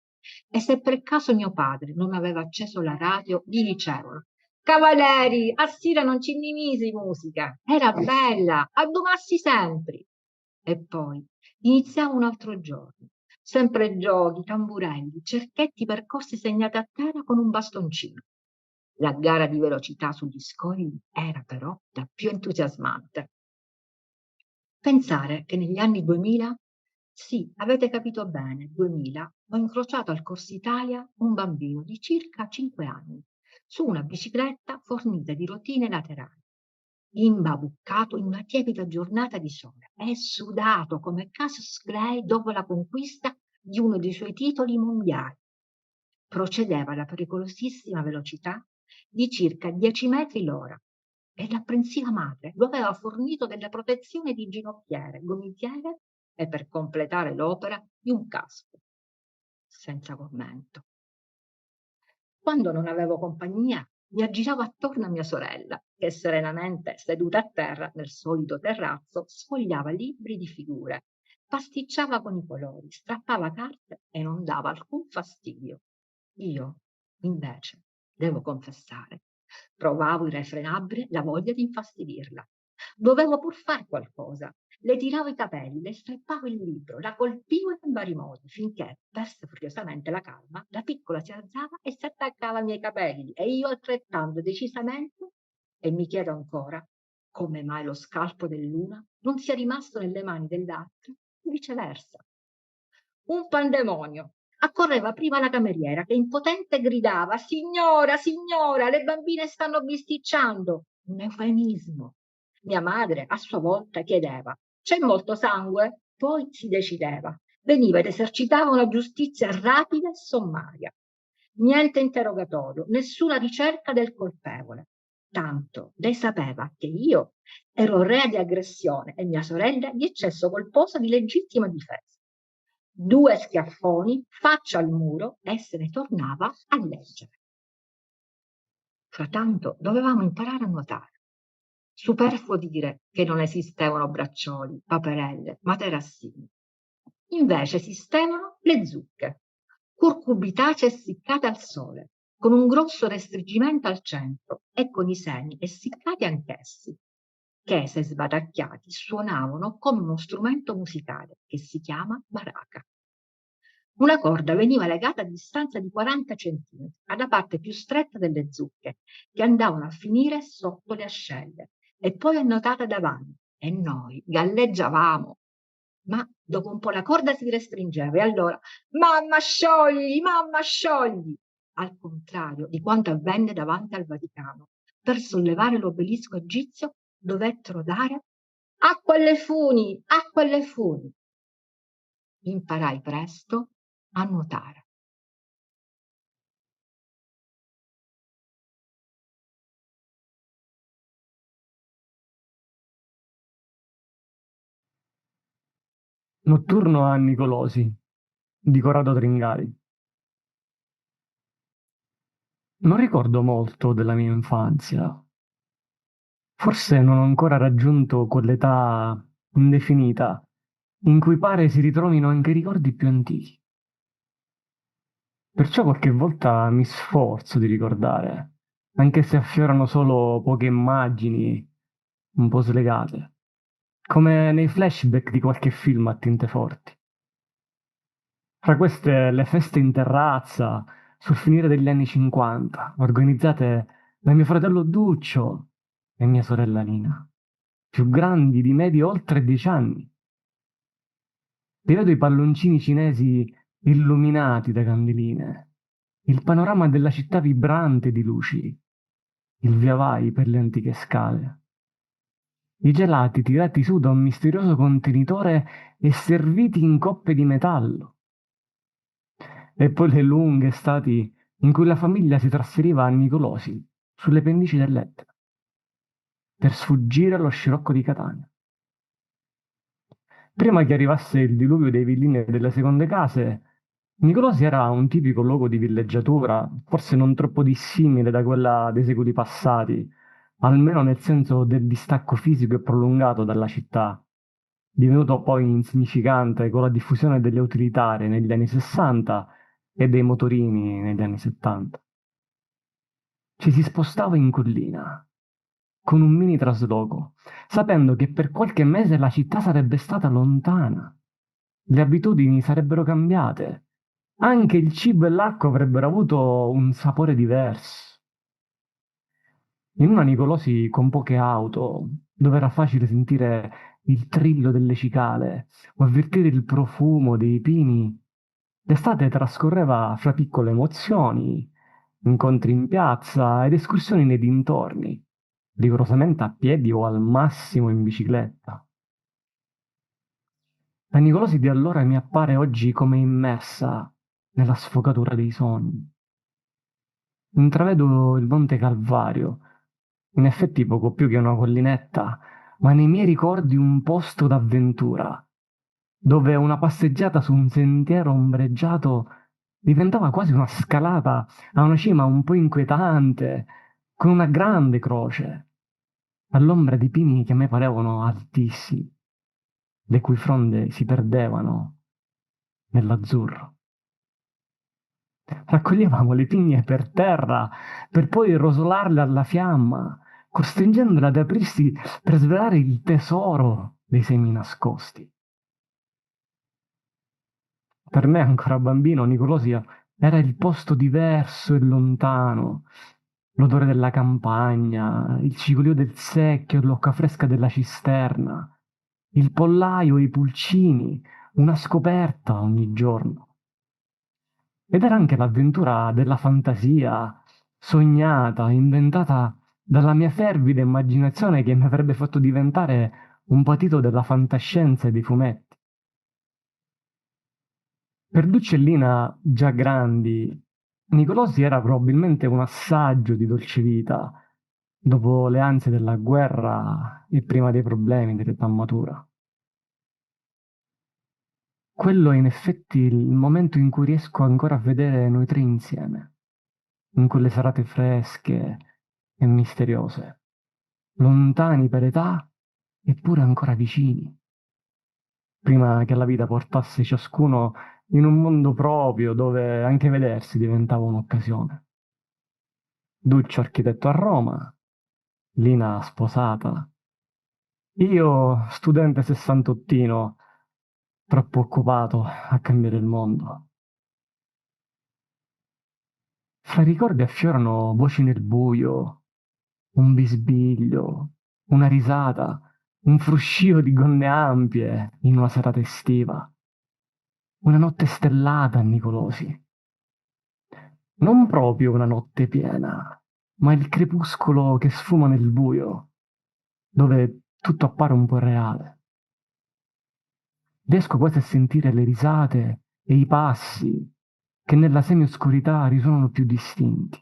e se per caso mio padre non aveva acceso la radio gli dicevano: «Cavaleri, a sera non ci misi musica, era bella, addomassi sempre». E poi iniziava un altro giorno, sempre giochi, tamburelli, cerchetti, percorsi segnati a terra con un bastoncino. La gara di velocità sugli scogli era però da più entusiasmante. Pensare che negli anni 2000, sì, avete capito bene, 2000, ho incrociato al Corso Italia un bambino di circa 5 anni su una bicicletta fornita di rotine laterali, imbabuccato in una tiepida giornata di sole e sudato come Cassius Clay dopo la conquista di uno dei suoi titoli mondiali. Procedeva alla pericolosissima velocità di circa 10 metri l'ora e l'apprensiva madre lo aveva fornito della protezione di ginocchiere, gomitiere e, per completare l'opera, di un casco. Senza commento. Quando non avevo compagnia, mi aggiravo attorno a mia sorella, che serenamente, seduta a terra nel solito terrazzo, sfogliava libri di figure, pasticciava con i colori, strappava carte e non dava alcun fastidio. Io, invece, devo confessare, provavo irrefrenabile la voglia di infastidirla. Dovevo pur far qualcosa. Le tiravo i capelli, le strappavo il libro, la colpivo in vari modi, finché, persa furiosamente la calma, la piccola si alzava e si attaccava ai miei capelli, e io altrettanto decisamente, e mi chiedo ancora come mai lo scalpo dell'una non sia rimasto nelle mani dell'altra, e viceversa. Un pandemonio. Accorreva prima la cameriera che impotente gridava: Signora, signora, le bambine stanno bisticciando. Un eufemismo. Mia madre a sua volta chiedeva: c'è molto sangue? Poi si decideva. Veniva ed esercitava una giustizia rapida e sommaria. Niente interrogatorio, nessuna ricerca del colpevole. Tanto lei sapeva che io ero rea di aggressione e mia sorella di eccesso colposo di legittima difesa. 2 schiaffoni, faccia al muro, e se ne tornava a leggere. Frattanto dovevamo imparare a nuotare. Superfluo dire che non esistevano braccioli, paperelle, materassini. Invece esistevano le zucche, curcubitacee essiccate al sole, con un grosso restringimento al centro e con i semi essiccati anch'essi, che, se sbatacchiati, suonavano come uno strumento musicale che si chiama maraca. Una corda veniva legata a distanza di 40 centimetri alla parte più stretta delle zucche, che andavano a finire sotto le ascelle, e poi annotata davanti, e noi galleggiavamo. Ma dopo un po' la corda si restringeva e allora mamma sciogli, al contrario di quanto avvenne davanti al Vaticano. Per sollevare l'obelisco egizio dovettero dare acqua alle funi, acqua alle funi. Imparai presto a nuotare. Notturno a Nicolosi di Corrado Tringari. Non ricordo molto della mia infanzia. Forse non ho ancora raggiunto quell'età indefinita in cui pare si ritrovino anche i ricordi più antichi. Perciò qualche volta mi sforzo di ricordare, anche se affiorano solo poche immagini un po' slegate, come nei flashback di qualche film a tinte forti. Fra queste le feste in terrazza sul finire degli anni 50, organizzate da mio fratello Duccio e mia sorella Nina, più grandi di me di oltre 10 anni. Rivedo i palloncini cinesi illuminati da candeline, il panorama della città vibrante di luci, il via vai per le antiche scale. I gelati tirati su da un misterioso contenitore e serviti in coppe di metallo. E poi le lunghe estati in cui la famiglia si trasferiva a Nicolosi, sulle pendici dell'Etna, per sfuggire allo scirocco di Catania. Prima che arrivasse il diluvio dei villini e delle seconde case, Nicolosi era un tipico luogo di villeggiatura, forse non troppo dissimile da quella dei secoli passati, almeno nel senso del distacco fisico e prolungato dalla città, divenuto poi insignificante con la diffusione delle utilitarie negli anni 60 e dei motorini negli anni 70. Ci si spostava in collina, con un mini trasloco, sapendo che per qualche mese la città sarebbe stata lontana, le abitudini sarebbero cambiate, anche il cibo e l'acqua avrebbero avuto un sapore diverso. In una Nicolosi con poche auto, dove era facile sentire il trillo delle cicale o avvertire il profumo dei pini, l'estate trascorreva fra piccole emozioni, incontri in piazza ed escursioni nei dintorni, rigorosamente a piedi o al massimo in bicicletta. La Nicolosi di allora mi appare oggi come immersa nella sfogatura dei sogni. Intravedo il Monte Calvario, in effetti poco più che una collinetta, ma nei miei ricordi un posto d'avventura, dove una passeggiata su un sentiero ombreggiato diventava quasi una scalata a una cima un po' inquietante, con una grande croce, all'ombra di pini che a me parevano altissimi, le cui fronde si perdevano nell'azzurro. Raccoglievamo le pigne per terra per poi rosolarle alla fiamma, costringendole ad aprirsi per svelare il tesoro dei semi nascosti. Per me, ancora bambino, Nicolosia era il posto diverso e lontano, l'odore della campagna, il cigolio del secchio, l'acqua fresca della cisterna, il pollaio e i pulcini, una scoperta ogni giorno. Ed era anche l'avventura della fantasia, sognata, inventata dalla mia fervida immaginazione che mi avrebbe fatto diventare un patito della fantascienza e dei fumetti. Per Duccellina, già grandi, Nicolosi era probabilmente un assaggio di dolce vita, dopo le ansie della guerra e prima dei problemi dell'età matura. Quello è in effetti il momento in cui riesco ancora a vedere noi tre insieme, in quelle serate fresche e misteriose, lontani per età eppure ancora vicini, prima che la vita portasse ciascuno in un mondo proprio dove anche vedersi diventava un'occasione. Duccio architetto a Roma, Lina sposata, io studente sessantottino, troppo occupato a cambiare il mondo. Fra i ricordi affiorano voci nel buio, un bisbiglio, una risata, un fruscio di gonne ampie in una serata estiva, una notte stellata a Nicolosi. Non proprio una notte piena, ma il crepuscolo che sfuma nel buio, dove tutto appare un po' reale. Riesco quasi a sentire le risate e i passi che nella semioscurità risuonano più distinti.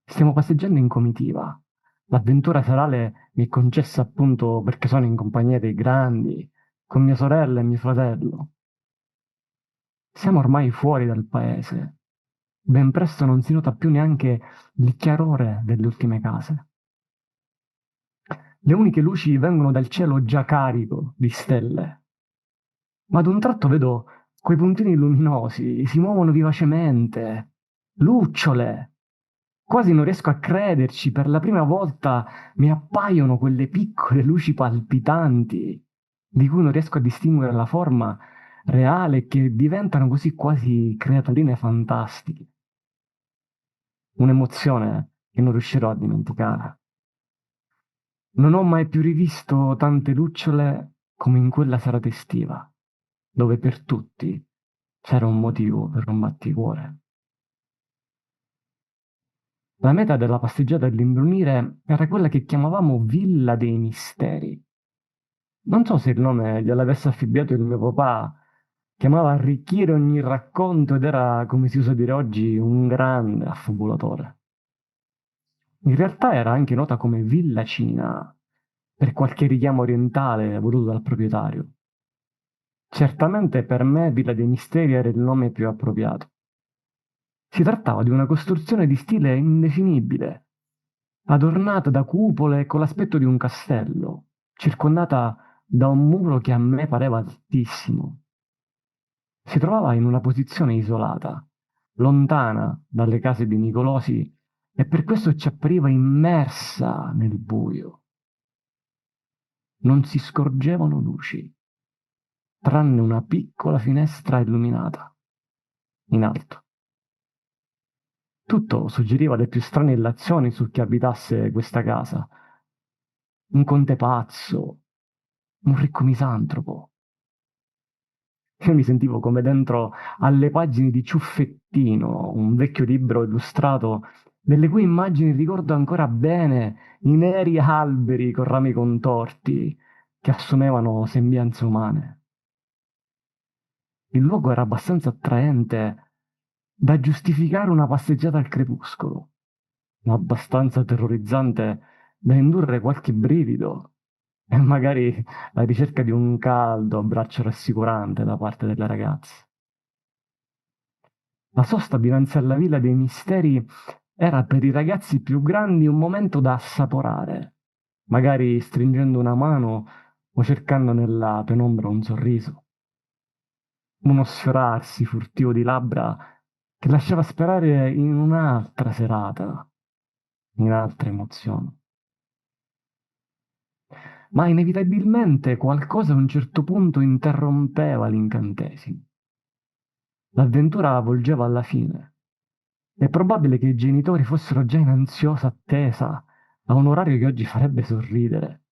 Stiamo passeggiando in comitiva. L'avventura serale mi è concessa appunto perché sono in compagnia dei grandi, con mia sorella e mio fratello. Siamo ormai fuori dal paese. Ben presto non si nota più neanche il chiarore delle ultime case. Le uniche luci vengono dal cielo già carico di stelle. Ma ad un tratto vedo quei puntini luminosi, si muovono vivacemente, lucciole. Quasi non riesco a crederci, per la prima volta mi appaiono quelle piccole luci palpitanti, di cui non riesco a distinguere la forma reale e che diventano così quasi creaturine fantastiche. Un'emozione che non riuscirò a dimenticare. Non ho mai più rivisto tante lucciole come in quella serata estiva, dove per tutti c'era un motivo per un batticuore. La meta della passeggiata all'imbrunire era quella che chiamavamo Villa dei Misteri. Non so se il nome gliel'avesse affibbiato il mio papà, che amava arricchire ogni racconto ed era, come si usa dire oggi, un grande affabulatore. In realtà era anche nota come Villa Cina, per qualche richiamo orientale voluto dal proprietario. Certamente per me Villa dei Misteri era il nome più appropriato. Si trattava di una costruzione di stile indefinibile, adornata da cupole con l'aspetto di un castello, circondata da un muro che a me pareva altissimo. Si trovava in una posizione isolata, lontana dalle case di Nicolosi, e per questo ci appariva immersa nel buio. Non si scorgevano luci, tranne una piccola finestra illuminata, in alto. Tutto suggeriva le più strane illazioni su chi abitasse questa casa. Un conte pazzo, un ricco misantropo. Io mi sentivo come dentro alle pagine di Ciuffettino, un vecchio libro illustrato, nelle cui immagini ricordo ancora bene i neri alberi con rami contorti che assumevano sembianze umane. Il luogo era abbastanza attraente da giustificare una passeggiata al crepuscolo, ma abbastanza terrorizzante da indurre qualche brivido e magari la ricerca di un caldo abbraccio rassicurante da parte delle ragazze. La sosta dinanzi alla Villa dei Misteri era per i ragazzi più grandi un momento da assaporare, magari stringendo una mano o cercando nella penombra un sorriso. Uno sfiorarsi furtivo di labbra che lasciava sperare in un'altra serata, in altre emozioni. Ma inevitabilmente qualcosa a un certo punto interrompeva l'incantesimo. L'avventura volgeva alla fine. È probabile che i genitori fossero già in ansiosa attesa a un orario che oggi farebbe sorridere.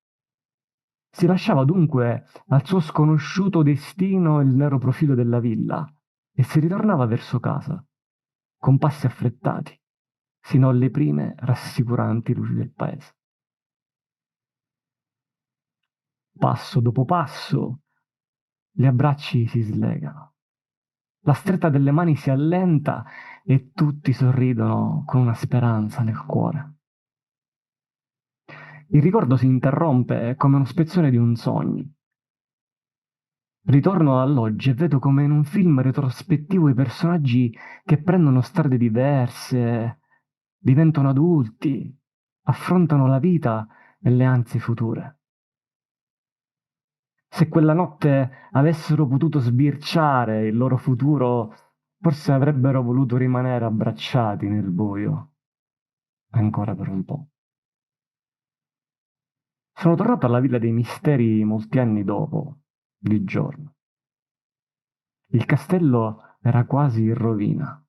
Si lasciava dunque al suo sconosciuto destino il nero profilo della villa e si ritornava verso casa, con passi affrettati, sino alle prime rassicuranti luci del paese. Passo dopo passo, gli abbracci si slegano. La stretta delle mani si allenta e tutti sorridono con una speranza nel cuore. Il ricordo si interrompe come uno spezzone di un sogno. Ritorno all'oggi e vedo come in un film retrospettivo i personaggi che prendono strade diverse, diventano adulti, affrontano la vita e le ansie future. Se quella notte avessero potuto sbirciare il loro futuro, forse avrebbero voluto rimanere abbracciati nel buio, ancora per un po'. Sono tornato alla Villa dei Misteri molti anni dopo, di giorno. Il castello era quasi in rovina.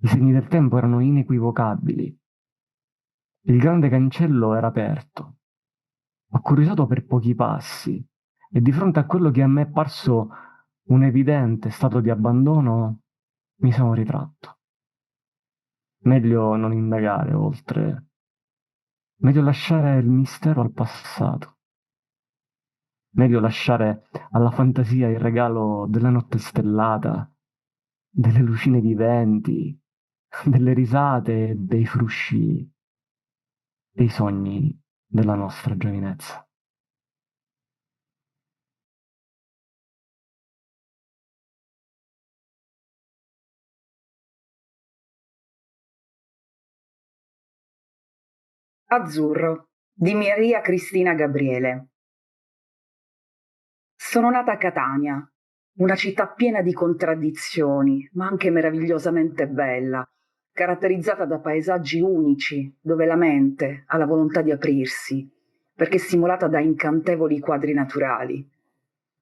I segni del tempo erano inequivocabili. Il grande cancello era aperto. Ho curiosato per pochi passi e di fronte a quello che a me è parso un evidente stato di abbandono, mi sono ritratto. Meglio non indagare oltre. Meglio lasciare il mistero al passato. Meglio lasciare alla fantasia il regalo della notte stellata, delle lucine viventi, delle risate, dei frusci, dei sogni della nostra giovinezza. Azzurro di Maria Cristina Gabriele. Sono nata a Catania, una città piena di contraddizioni, ma anche meravigliosamente bella, caratterizzata da paesaggi unici, dove la mente ha la volontà di aprirsi, perché è stimolata da incantevoli quadri naturali.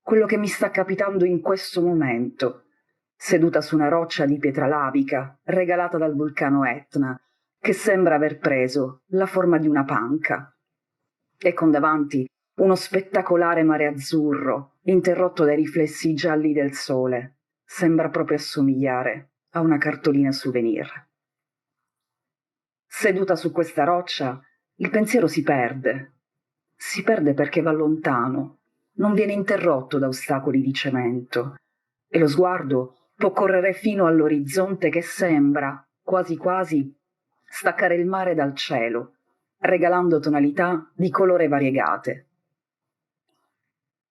Quello che mi sta capitando in questo momento, seduta su una roccia di pietra lavica regalata dal vulcano Etna, che sembra aver preso la forma di una panca, e con davanti uno spettacolare mare azzurro, interrotto dai riflessi gialli del sole. Sembra proprio assomigliare a una cartolina souvenir. Seduta su questa roccia, il pensiero si perde. Si perde perché va lontano, non viene interrotto da ostacoli di cemento, e lo sguardo può correre fino all'orizzonte che sembra, quasi quasi, staccare il mare dal cielo, regalando tonalità di colore variegate.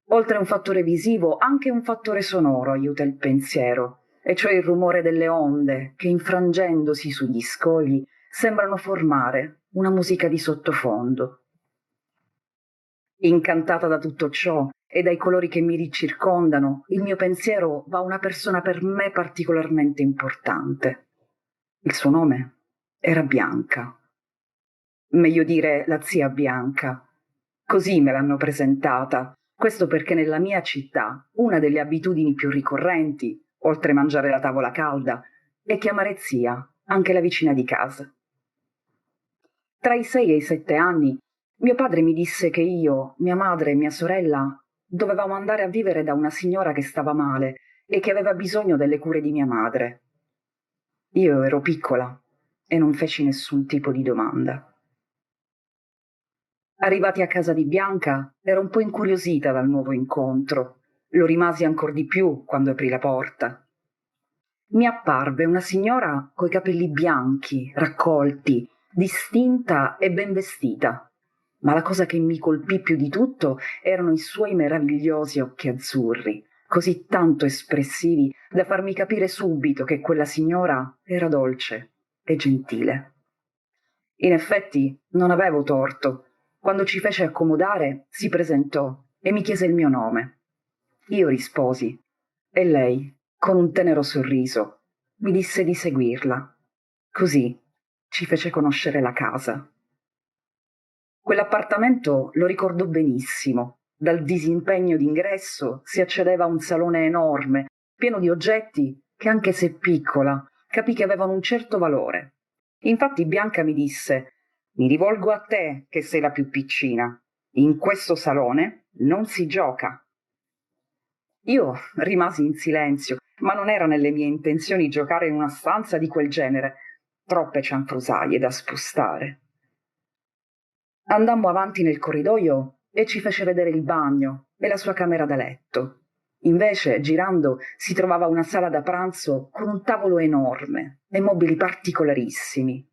Oltre a un fattore visivo, anche un fattore sonoro aiuta il pensiero, e cioè il rumore delle onde che, infrangendosi sugli scogli, sembrano formare una musica di sottofondo. Incantata da tutto ciò e dai colori che mi circondano, il mio pensiero va a una persona per me particolarmente importante. Il suo nome era Bianca. Meglio dire la zia Bianca. Così me l'hanno presentata. Questo perché nella mia città una delle abitudini più ricorrenti, oltre mangiare la tavola calda, è chiamare zia anche la vicina di casa. Tra i 6 e i 7 anni, mio padre mi disse che io, mia madre e mia sorella dovevamo andare a vivere da una signora che stava male e che aveva bisogno delle cure di mia madre. Io ero piccola e non feci nessun tipo di domanda. Arrivati a casa di Bianca, ero un po' incuriosita dal nuovo incontro. Lo rimasi ancor di più quando aprì la porta. Mi apparve una signora coi capelli bianchi, raccolti, distinta e ben vestita. Ma la cosa che mi colpì più di tutto erano i suoi meravigliosi occhi azzurri, così tanto espressivi da farmi capire subito che quella signora era dolce e gentile. In effetti non avevo torto. Quando ci fece accomodare, si presentò e mi chiese il mio nome. Io risposi e lei, con un tenero sorriso, mi disse di seguirla. Così ci fece conoscere la casa. Quell'appartamento lo ricordo benissimo. Dal disimpegno d'ingresso si accedeva a un salone enorme, pieno di oggetti che, anche se piccola, capì che avevano un certo valore. Infatti Bianca mi disse: «Mi rivolgo a te, che sei la più piccina. In questo salone non si gioca». Io rimasi in silenzio, ma non era nelle mie intenzioni giocare in una stanza di quel genere. Troppe cianfrusaglie da spostare. Andammo avanti nel corridoio e ci fece vedere il bagno e la sua camera da letto. Invece, girando, si trovava una sala da pranzo con un tavolo enorme e mobili particolarissimi.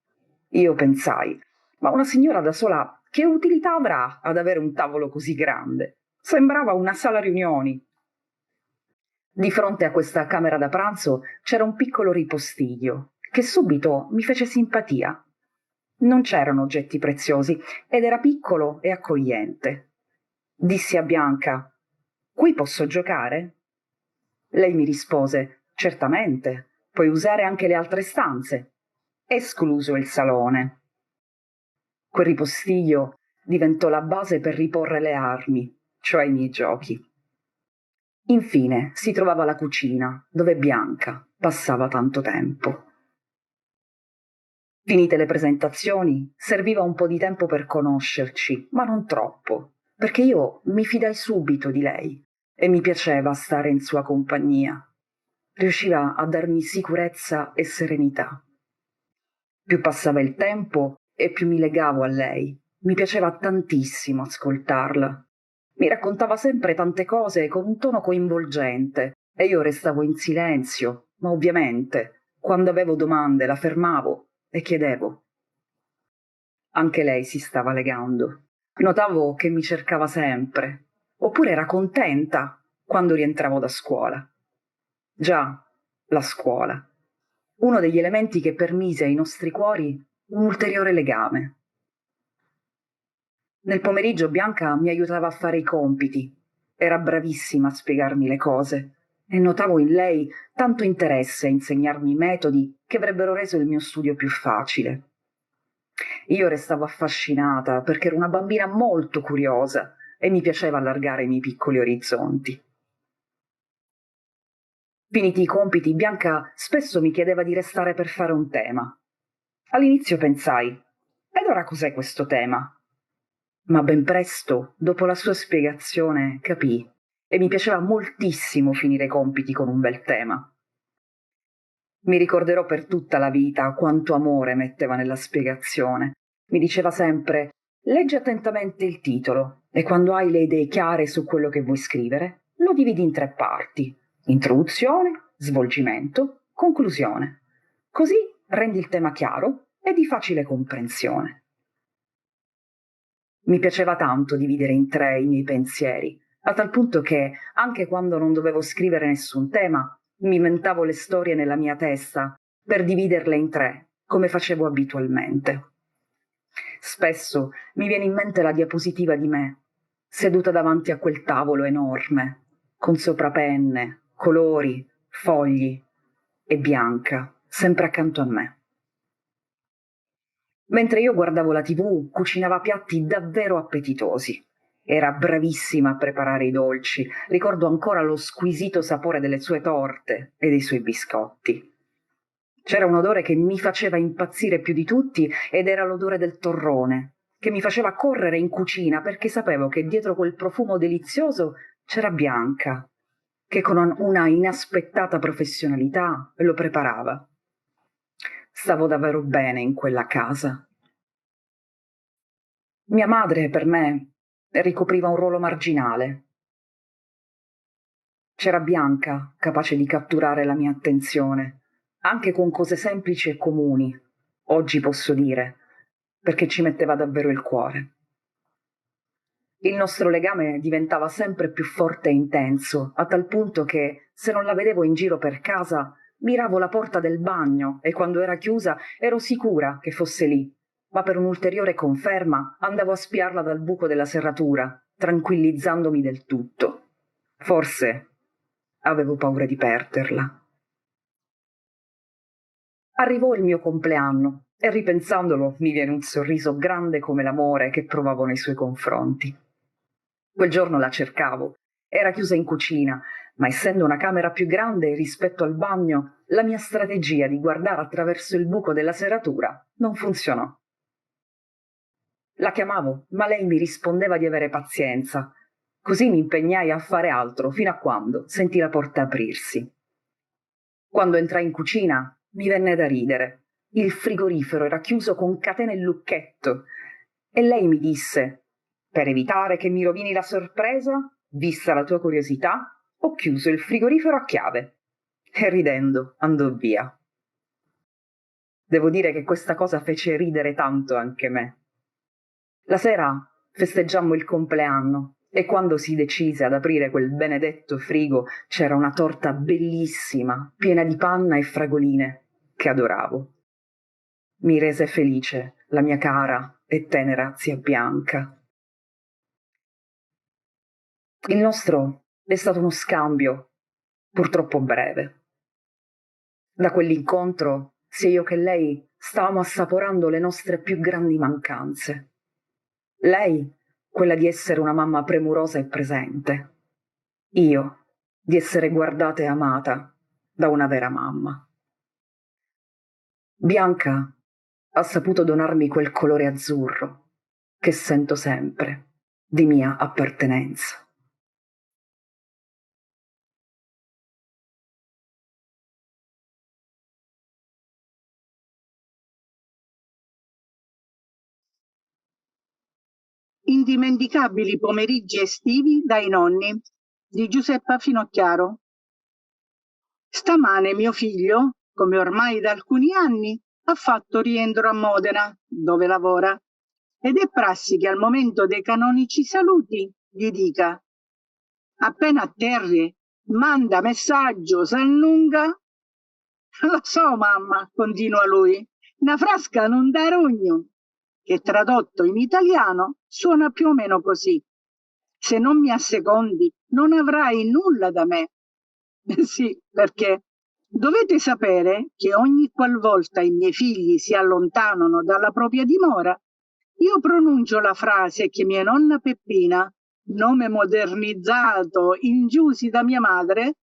Io pensai: ma una signora da sola che utilità avrà ad avere un tavolo così grande? Sembrava una sala riunioni. Di fronte a questa camera da pranzo c'era un piccolo ripostiglio che subito mi fece simpatia. Non c'erano oggetti preziosi ed era piccolo e accogliente. Dissi a Bianca: «Qui posso giocare?» Lei mi rispose: «Certamente, puoi usare anche le altre stanze», escluso il salone. Quel ripostiglio diventò la base per riporre le armi, cioè i miei giochi. Infine si trovava la cucina, dove Bianca passava tanto tempo. Finite le presentazioni, serviva un po' di tempo per conoscerci, ma non troppo, perché io mi fidai subito di lei e mi piaceva stare in sua compagnia. Riusciva a darmi sicurezza e serenità. Più passava il tempo e più mi legavo a lei. Mi piaceva tantissimo ascoltarla. Mi raccontava sempre tante cose con un tono coinvolgente e io restavo in silenzio, ma ovviamente, quando avevo domande, la fermavo e chiedevo. Anche lei si stava legando. Notavo che mi cercava sempre, oppure era contenta quando rientravo da scuola. Già, la scuola. Uno degli elementi che permise ai nostri cuori un ulteriore legame. Nel pomeriggio Bianca mi aiutava a fare i compiti. Era bravissima a spiegarmi le cose e notavo in lei tanto interesse a insegnarmi metodi che avrebbero reso il mio studio più facile. Io restavo affascinata perché ero una bambina molto curiosa e mi piaceva allargare i miei piccoli orizzonti. Finiti i compiti, Bianca spesso mi chiedeva di restare per fare un tema. All'inizio pensai: ed ora cos'è questo tema? Ma ben presto, dopo la sua spiegazione, capii e mi piaceva moltissimo finire i compiti con un bel tema. Mi ricorderò per tutta la vita quanto amore metteva nella spiegazione. Mi diceva sempre: leggi attentamente il titolo e quando hai le idee chiare su quello che vuoi scrivere, lo dividi in 3 parti: introduzione, svolgimento, conclusione. Così rendi il tema chiaro e di facile comprensione. Mi piaceva tanto dividere in 3 i miei pensieri, a tal punto che, anche quando non dovevo scrivere nessun tema, mi inventavo le storie nella mia testa per dividerle in 3, come facevo abitualmente. Spesso mi viene in mente la diapositiva di me, seduta davanti a quel tavolo enorme, con sopra penne, colori, fogli e Bianca, sempre accanto a me. Mentre io guardavo la TV, cucinava piatti davvero appetitosi. Era bravissima a preparare i dolci. Ricordo ancora lo squisito sapore delle sue torte e dei suoi biscotti. C'era un odore che mi faceva impazzire più di tutti ed era l'odore del torrone, che mi faceva correre in cucina perché sapevo che dietro quel profumo delizioso c'era Bianca, che con una inaspettata professionalità lo preparava. Stavo davvero bene in quella casa. Mia madre, per me, ricopriva un ruolo marginale. C'era Bianca, capace di catturare la mia attenzione, anche con cose semplici e comuni, oggi posso dire, perché ci metteva davvero il cuore. Il nostro legame diventava sempre più forte e intenso, a tal punto che, se non la vedevo in giro per casa, miravo la porta del bagno e quando era chiusa ero sicura che fosse lì, ma per un'ulteriore conferma andavo a spiarla dal buco della serratura, tranquillizzandomi del tutto. Forse avevo paura di perderla. Arrivò il mio compleanno e ripensandolo mi viene un sorriso grande come l'amore che provavo nei suoi confronti. Quel giorno la cercavo, era chiusa in cucina, ma essendo una camera più grande rispetto al bagno, la mia strategia di guardare attraverso il buco della serratura non funzionò. La chiamavo, ma lei mi rispondeva di avere pazienza. Così mi impegnai a fare altro fino a quando sentì la porta aprirsi. Quando entrai in cucina mi venne da ridere. Il frigorifero era chiuso con catene e lucchetto e lei mi disse: «Per evitare che mi rovini la sorpresa, vista la tua curiosità, ho chiuso il frigorifero a chiave». E ridendo andò via. Devo dire che questa cosa fece ridere tanto anche me. La sera festeggiammo il compleanno e quando si decise ad aprire quel benedetto frigo c'era una torta bellissima, piena di panna e fragoline, che adoravo. Mi rese felice la mia cara e tenera zia Bianca. Il nostro è stato uno scambio, purtroppo breve. Da quell'incontro, sia io che lei stavamo assaporando le nostre più grandi mancanze. Lei, quella di essere una mamma premurosa e presente. Io, di essere guardata e amata da una vera mamma. Bianca ha saputo donarmi quel colore azzurro che sento sempre di mia appartenenza. Indimenticabili pomeriggi estivi dai nonni di Giuseppa Finocchiaro. Stamane mio figlio, come ormai da alcuni anni, ha fatto rientro a Modena, dove lavora, ed è prassi che al momento dei canonici saluti gli dica: «Appena atterri, manda messaggio, s'annunga». «Lo so, mamma», continua lui, «una frasca non da rogno», che tradotto in italiano suona più o meno così: «Se non mi assecondi, non avrai nulla da me». Sì, perché dovete sapere che ogni qualvolta i miei figli si allontanano dalla propria dimora, io pronuncio la frase che mia nonna Peppina, nome modernizzato in giusi da mia madre,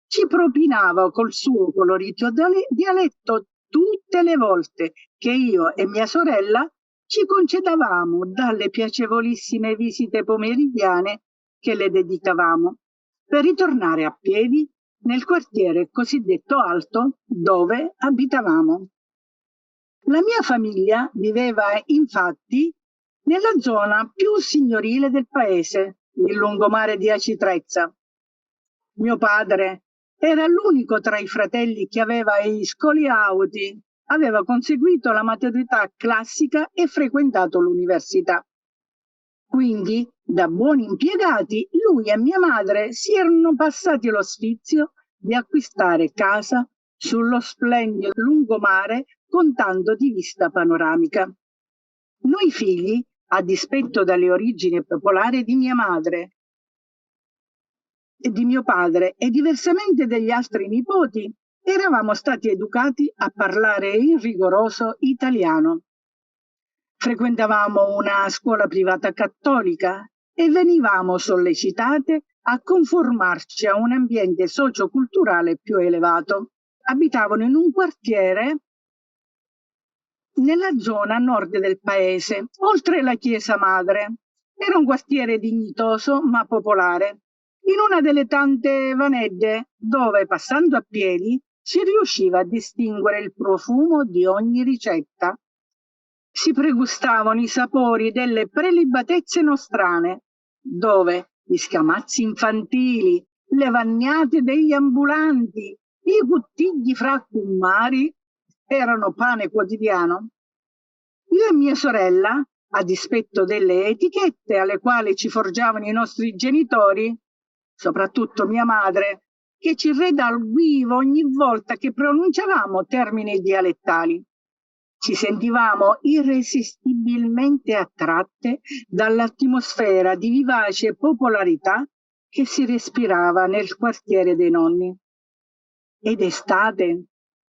ci propinava col suo colorito dialetto tutte le volte che io e mia sorella ci concedavamo dalle piacevolissime visite pomeridiane che le dedicavamo, per ritornare a piedi nel quartiere cosiddetto Alto dove abitavamo. La mia famiglia viveva infatti nella zona più signorile del paese, il lungomare di Aci Trezza. Mio padre era l'unico tra i fratelli che aveva gli scoli auti, aveva conseguito la maturità classica e frequentato l'università. Quindi, da buoni impiegati, lui e mia madre si erano passati lo sfizio di acquistare casa sullo splendido lungomare con tanto di vista panoramica. Noi figli, a dispetto delle origini popolari di mia madre e di mio padre e diversamente degli altri nipoti, eravamo stati educati a parlare in rigoroso italiano. Frequentavamo una scuola privata cattolica e venivamo sollecitate a conformarci a un ambiente socioculturale più elevato. abitavano in un quartiere nella zona nord del paese, oltre la chiesa madre. Era un quartiere dignitoso ma popolare, in una delle tante vanegge dove, passando a piedi, si riusciva a distinguere il profumo di ogni ricetta. Si pregustavano i sapori delle prelibatezze nostrane, dove gli scamazzi infantili, le vagnate degli ambulanti, i guttigli fra cummari erano pane quotidiano. Io e mia sorella, a dispetto delle etichette alle quali ci forgiavano i nostri genitori, soprattutto mia madre, che ci redarguiva ogni volta che pronunciavamo termini dialettali, ci sentivamo irresistibilmente attratte dall'atmosfera di vivace popolarità che si respirava nel quartiere dei nonni. Ed estate,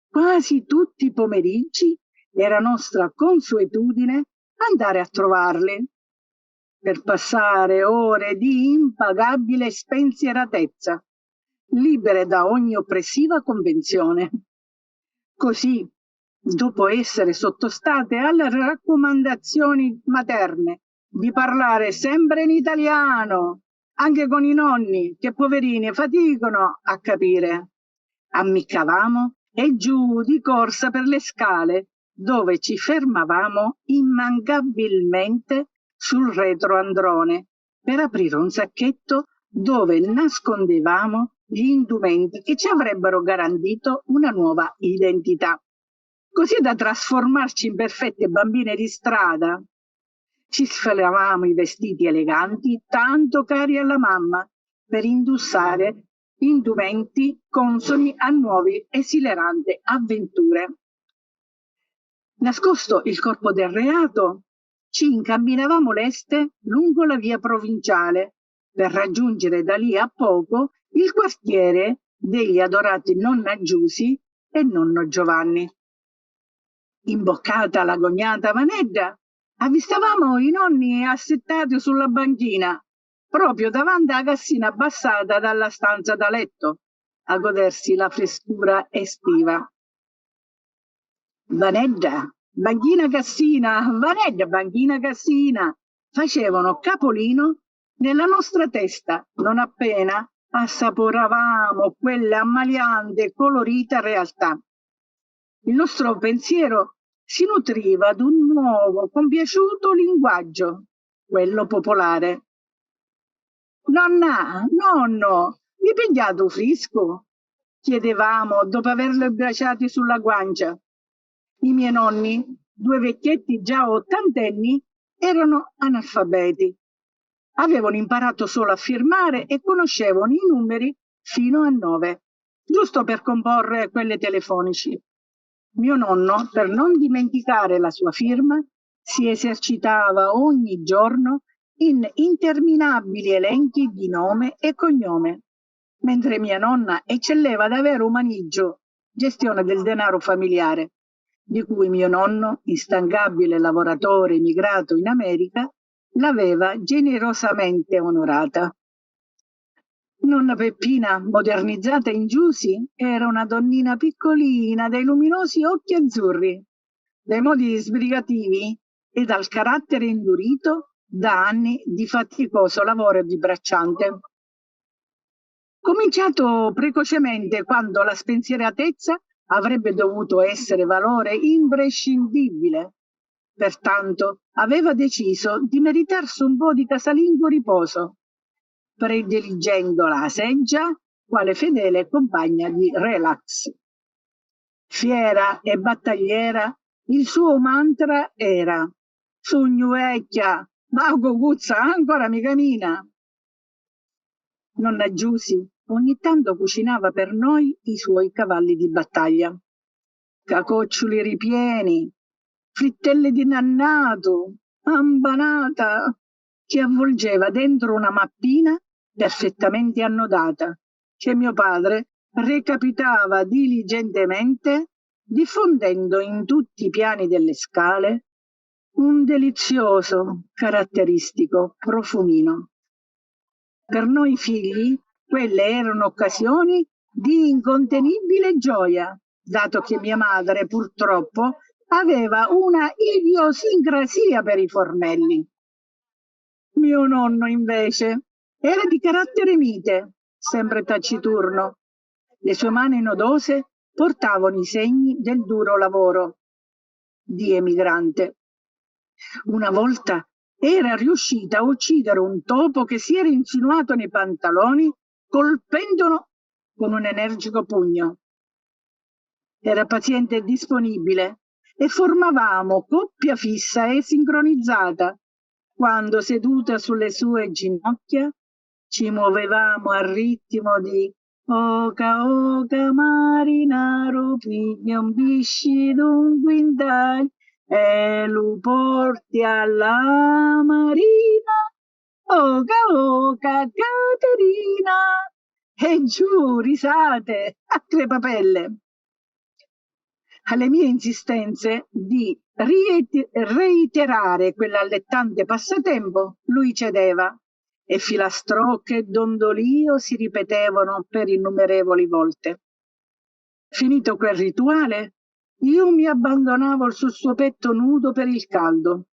quasi tutti i pomeriggi, era nostra consuetudine andare a trovarle per passare ore di impagabile spensieratezza, libere da ogni oppressiva convenzione. Così, dopo essere sottostate alle raccomandazioni materne di parlare sempre in italiano, anche con i nonni che poverini faticano a capire, ammiccavamo e giù di corsa per le scale, dove ci fermavamo immancabilmente sul retroandrone per aprire un sacchetto dove nascondevamo gli indumenti che ci avrebbero garantito una nuova identità, così da trasformarci in perfette bambine di strada. Ci sfilavamo i vestiti eleganti, tanto cari alla mamma, per indossare indumenti consoni a nuove esileranti avventure. Nascosto il corpo del reato, ci incamminavamo leste lungo la via provinciale per raggiungere da lì a poco il quartiere degli adorati nonna Giusi e nonno Giovanni. Imboccata l'agognata vaneggia, avvistavamo i nonni assettati sulla banchina, proprio davanti alla cassina abbassata dalla stanza da letto, a godersi la frescura estiva. Vaneggia, banchina cassina, vaneggia, banchina cassina, facevano capolino nella nostra testa, non appena assaporavamo quella ammaliante e colorita realtà. Il nostro pensiero si nutriva d'un nuovo, compiaciuto linguaggio, quello popolare. Nonna, nonno, mi pigliate un frisco? Chiedevamo dopo averlo abbracciati sulla guancia. I miei nonni, due vecchietti già ottantenni, erano analfabeti. Avevano imparato solo a firmare e conoscevano i numeri fino a 9, giusto per comporre quelle telefonici. Mio nonno, per non dimenticare la sua firma, si esercitava ogni giorno in interminabili elenchi di nome e cognome, mentre mia nonna eccelleva ad avere un manigio, gestione del denaro familiare, di cui mio nonno, instancabile lavoratore emigrato in America, l'aveva generosamente onorata. Nonna Peppina, modernizzata in Giusi, era una donnina piccolina, dai luminosi occhi azzurri, dai modi sbrigativi e dal carattere indurito da anni di faticoso lavoro di bracciante. Cominciato precocemente quando la spensieratezza avrebbe dovuto essere valore imprescindibile, pertanto aveva deciso di meritarsi un po' di casalingo riposo, prediligendo la seggia quale fedele compagna di relax. Fiera e battagliera, il suo mantra era «Sogno vecchia, ma cocuzza ancora mi cammina». Nonna Giusi ogni tanto cucinava per noi i suoi cavalli di battaglia. Cacoccioli ripieni, frittelle di nannato, ambanata, che avvolgeva dentro una mappina perfettamente annodata, che mio padre recapitava diligentemente, diffondendo in tutti i piani delle scale un delizioso, caratteristico profumino. Per noi figli, quelle erano occasioni di incontenibile gioia, dato che mia madre purtroppo aveva una idiosincrasia per i formelli. Mio nonno invece era di carattere mite, sempre taciturno. Le sue mani nodose portavano i segni del duro lavoro di emigrante. Una volta era riuscita a uccidere un topo che si era insinuato nei pantaloni colpendolo con un energico pugno. Era paziente e disponibile e formavamo coppia fissa e sincronizzata. Quando seduta sulle sue ginocchia ci muovevamo al ritmo di Oca oca marinaro piglion bisci d'un quintale e lo porti alla marina. Oca oca Caterina. E giù risate a crepapelle. Alle mie insistenze di reiterare quell'allettante passatempo, lui cedeva e filastrocche e dondolio si ripetevano per innumerevoli volte. Finito quel rituale, io mi abbandonavo sul suo petto nudo per il caldo,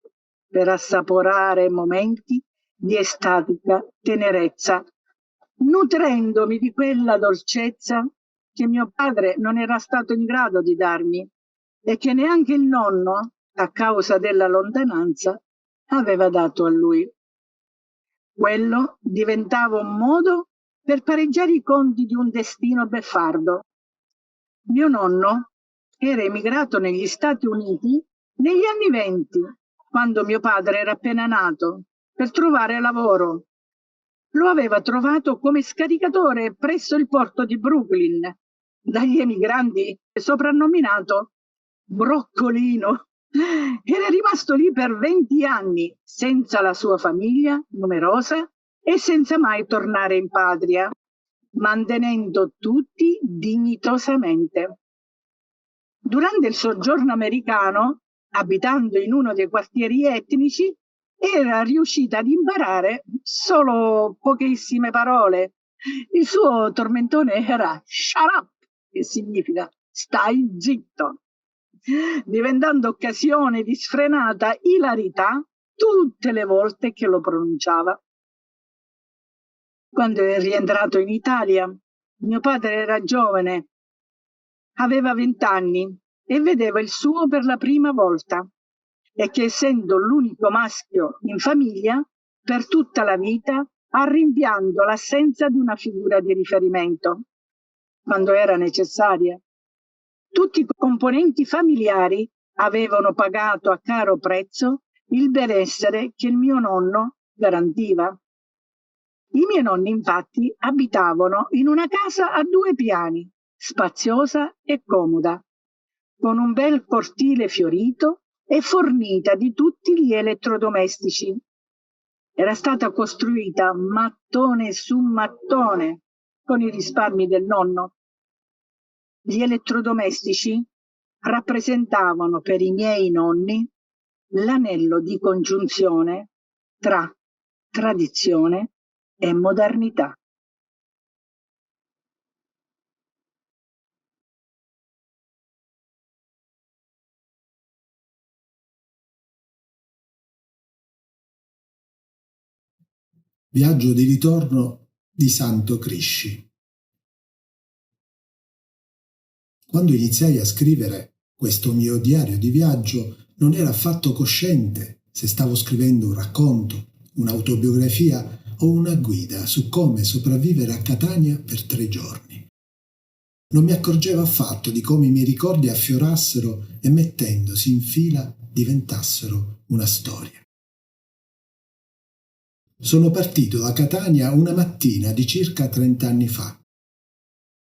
per assaporare momenti di estatica tenerezza, nutrendomi di quella dolcezza che mio padre non era stato in grado di darmi e che neanche il nonno, a causa della lontananza, aveva dato a lui. Quello diventava un modo per pareggiare i conti di un destino beffardo. Mio nonno era emigrato negli Stati Uniti negli anni '20, quando mio padre era appena nato, per trovare lavoro. Lo aveva trovato come scaricatore presso il porto di Brooklyn, dagli emigranti soprannominato Broccolino. Era rimasto lì per 20 anni, senza la sua famiglia numerosa e senza mai tornare in patria, mantenendo tutti dignitosamente. Durante il soggiorno americano, abitando in uno dei quartieri etnici, era riuscita ad imparare solo pochissime parole. Il suo tormentone era shut up, che significa stai zitto, diventando occasione di sfrenata ilarità tutte le volte che lo pronunciava. Quando è rientrato in Italia, mio padre era giovane, aveva 20 anni e vedeva il suo per la prima volta, e che essendo l'unico maschio in famiglia, per tutta la vita ha rimpianto l'assenza di una figura di riferimento, quando era necessaria. Tutti i componenti familiari avevano pagato a caro prezzo il benessere che il mio nonno garantiva. I miei nonni, infatti, abitavano in una casa a 2 piani, spaziosa e comoda, con un bel cortile fiorito e fornita di tutti gli elettrodomestici. Era stata costruita mattone su mattone con i risparmi del nonno. Gli elettrodomestici rappresentavano per i miei nonni l'anello di congiunzione tra tradizione e modernità. Viaggio di ritorno di Santo Crisci. Quando iniziai a scrivere questo mio diario di viaggio, non ero affatto cosciente se stavo scrivendo un racconto, un'autobiografia o una guida su come sopravvivere a Catania per 3 giorni. Non mi accorgevo affatto di come i miei ricordi affiorassero e, mettendosi in fila, diventassero una storia. Sono partito da Catania una mattina di circa 30 anni fa.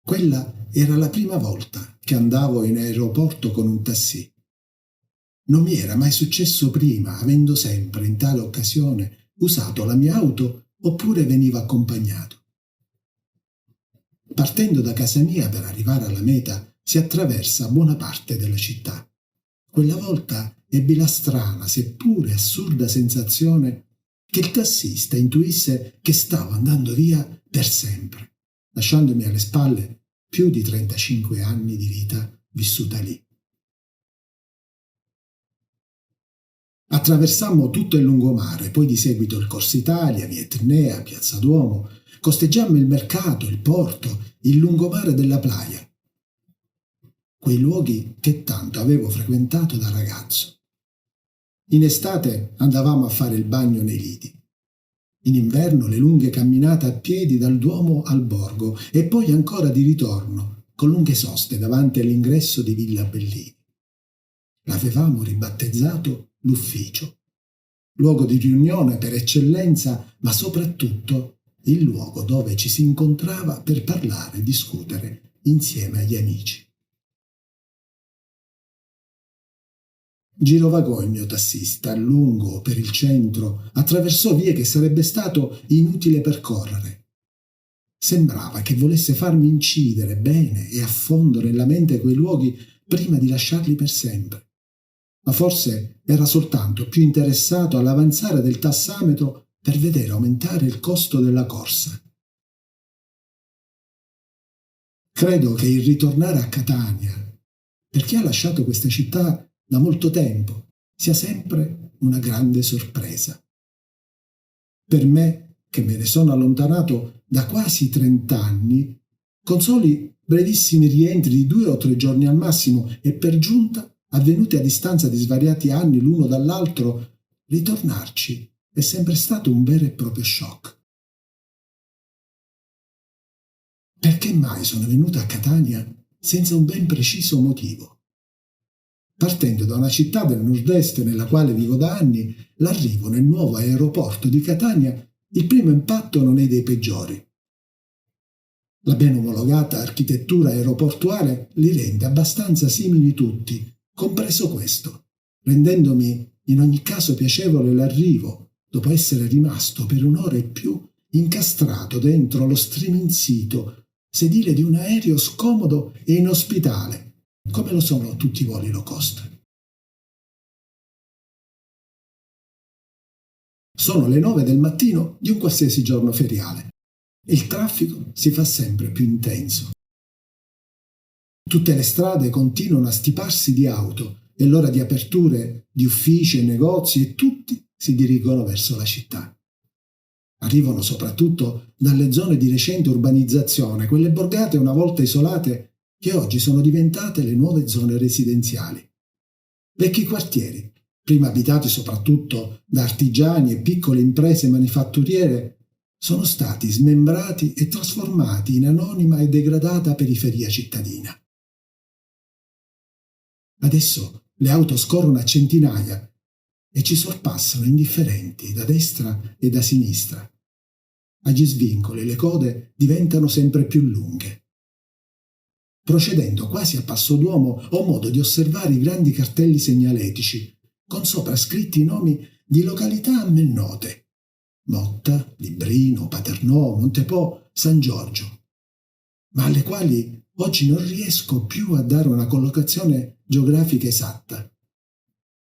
Quella era la prima volta che andavo in aeroporto con un taxi. Non mi era mai successo prima, avendo sempre in tale occasione usato la mia auto oppure venivo accompagnato. Partendo da casa mia per arrivare alla meta si attraversa buona parte della città. Quella volta ebbi la strana, seppure assurda sensazione che il tassista intuisse che stavo andando via per sempre, lasciandomi alle spalle più di 35 anni di vita vissuta lì. Attraversammo tutto il lungomare, poi di seguito il Corso Italia, via Etnea, Piazza Duomo, costeggiammo il mercato, il porto, il lungomare della Playa, quei luoghi che tanto avevo frequentato da ragazzo. In estate andavamo a fare il bagno nei lidi. In inverno le lunghe camminate a piedi dal Duomo al borgo e poi ancora di ritorno, con lunghe soste davanti all'ingresso di Villa Bellini. L'avevamo ribattezzato l'ufficio, luogo di riunione per eccellenza, ma soprattutto il luogo dove ci si incontrava per parlare e discutere insieme agli amici. Girovagò il mio tassista, lungo per il centro, attraversò vie che sarebbe stato inutile percorrere. Sembrava che volesse farmi incidere bene e a fondo nella mente quei luoghi prima di lasciarli per sempre. Ma forse era soltanto più interessato all'avanzare del tassametro per vedere aumentare il costo della corsa. Credo che il ritornare a Catania, per chi ha lasciato questa città da molto tempo, sia sempre una grande sorpresa. Per me, che me ne sono allontanato da quasi 30 anni, con soli brevissimi rientri di 2 o 3 giorni al massimo e per giunta avvenuti a distanza di svariati anni l'uno dall'altro, ritornarci è sempre stato un vero e proprio shock. Perché mai sono venuto a Catania senza un ben preciso motivo? Partendo da una città del nord-est nella quale vivo da anni, l'arrivo nel nuovo aeroporto di Catania, il primo impatto non è dei peggiori. La ben omologata architettura aeroportuale li rende abbastanza simili tutti, compreso questo, rendendomi in ogni caso piacevole l'arrivo, dopo essere rimasto per un'ora e più incastrato dentro lo striminzito sedile di un aereo scomodo e inospitale, come lo sono tutti i voli low cost. Sono le 9 del mattino di un qualsiasi giorno feriale e il traffico si fa sempre più intenso. Tutte le strade continuano a stiparsi di auto, è l'ora di aperture di uffici e negozi e tutti si dirigono verso la città. Arrivano soprattutto dalle zone di recente urbanizzazione, quelle borgate una volta isolate che oggi sono diventate le nuove zone residenziali. Vecchi quartieri, prima abitati soprattutto da artigiani e piccole imprese manifatturiere, sono stati smembrati e trasformati in anonima e degradata periferia cittadina. Adesso le auto scorrono a centinaia e ci sorpassano indifferenti da destra e da sinistra. Agli svincoli le code diventano sempre più lunghe. Procedendo quasi a passo d'uomo ho modo di osservare i grandi cartelli segnaletici, con sopra scritti i nomi di località a me note: Motta, Librino, Paternò, Montepo, San Giorgio, ma alle quali oggi non riesco più a dare una collocazione geografica esatta.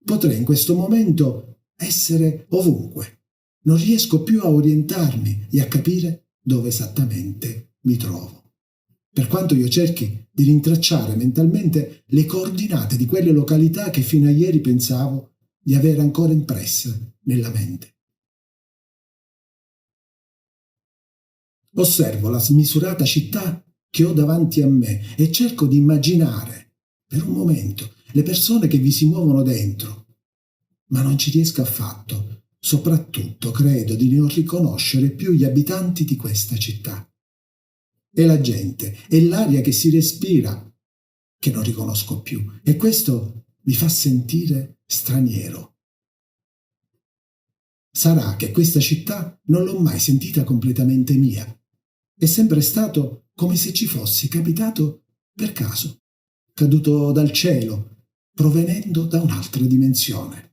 Potrei in questo momento essere ovunque, non riesco più a orientarmi e a capire dove esattamente mi trovo. Per quanto io cerchi di rintracciare mentalmente le coordinate di quelle località che fino a ieri pensavo di avere ancora impresse nella mente. Osservo la smisurata città che ho davanti a me e cerco di immaginare, per un momento, le persone che vi si muovono dentro, ma non ci riesco affatto. Soprattutto credo di non riconoscere più gli abitanti di questa città. È la gente, è l'aria che si respira che non riconosco più e questo mi fa sentire straniero. Sarà che questa città non l'ho mai sentita completamente mia. È sempre stato come se ci fossi capitato per caso, caduto dal cielo, provenendo da un'altra dimensione.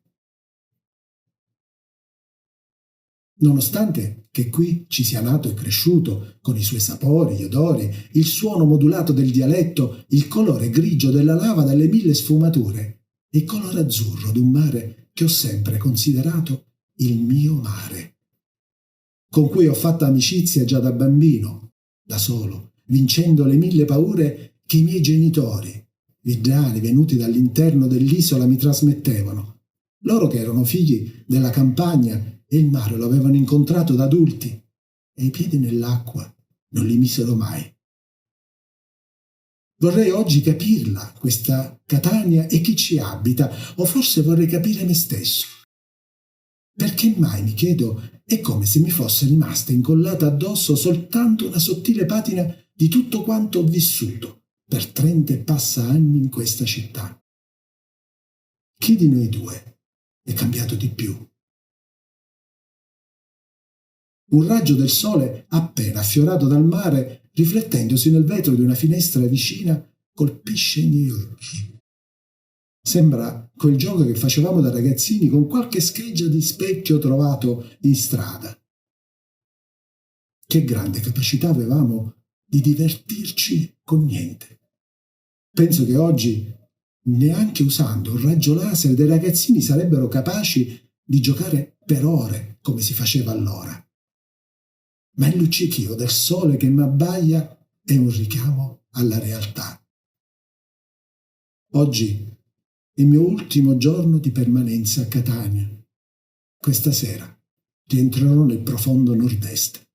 Nonostante che qui ci sia nato e cresciuto, con i suoi sapori, gli odori, il suono modulato del dialetto, il colore grigio della lava dalle 1000 sfumature e il colore azzurro d'un mare che ho sempre considerato il mio mare, con cui ho fatto amicizia già da bambino, da solo, vincendo le 1000 paure che i miei genitori, virgiani venuti dall'interno dell'isola, mi trasmettevano. Loro che erano figli della campagna e il mare lo avevano incontrato da adulti e i piedi nell'acqua non li misero mai. Vorrei oggi capirla, questa Catania, e chi ci abita, o forse vorrei capire me stesso. Perché mai, mi chiedo, è come se mi fosse rimasta incollata addosso soltanto una sottile patina di tutto quanto ho vissuto per 30 e passa anni in questa città. Chi di noi due è cambiato di più? Un raggio del sole appena affiorato dal mare, riflettendosi nel vetro di una finestra vicina, colpisce i miei occhi. Sembra quel gioco che facevamo da ragazzini con qualche scheggia di specchio trovato in strada. Che grande capacità avevamo di divertirci con niente. Penso che oggi, neanche usando un raggio laser, dei ragazzini sarebbero capaci di giocare per ore come si faceva allora. Ma il luccichio del sole che mi abbaia è un richiamo alla realtà. Oggi è il mio ultimo giorno di permanenza a Catania. Questa sera rientrerò nel profondo nord-est.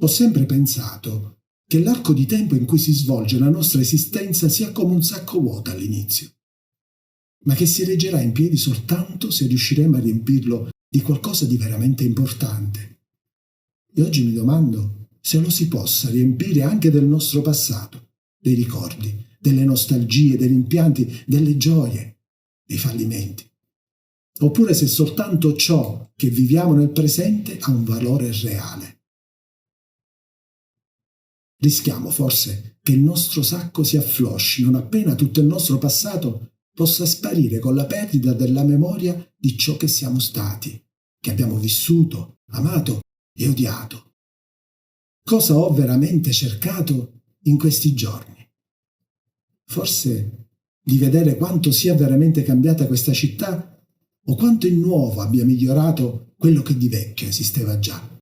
Ho sempre pensato che l'arco di tempo in cui si svolge la nostra esistenza sia come un sacco vuoto all'inizio, ma che si reggerà in piedi soltanto se riusciremo a riempirlo di qualcosa di veramente importante. E oggi mi domando se lo si possa riempire anche del nostro passato, dei ricordi, delle nostalgie, dei rimpianti, delle gioie, dei fallimenti. Oppure se soltanto ciò che viviamo nel presente ha un valore reale. Rischiamo forse che il nostro sacco si afflosci non appena tutto il nostro passato possa sparire con la perdita della memoria di ciò che siamo stati, che abbiamo vissuto, amato e odiato. Cosa ho veramente cercato in questi giorni? Forse di vedere quanto sia veramente cambiata questa città o quanto in nuovo abbia migliorato quello che di vecchio esisteva già.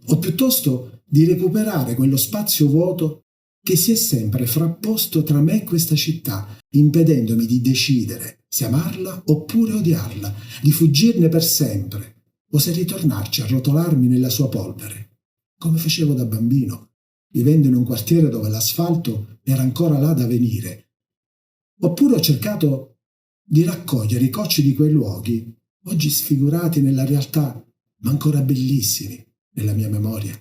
O piuttosto di recuperare quello spazio vuoto che si è sempre frapposto tra me e questa città, impedendomi di decidere se amarla oppure odiarla, di fuggirne per sempre, o se ritornarci a rotolarmi nella sua polvere, come facevo da bambino, vivendo in un quartiere dove l'asfalto era ancora là da venire. Oppure ho cercato di raccogliere i cocci di quei luoghi, oggi sfigurati nella realtà, ma ancora bellissimi nella mia memoria.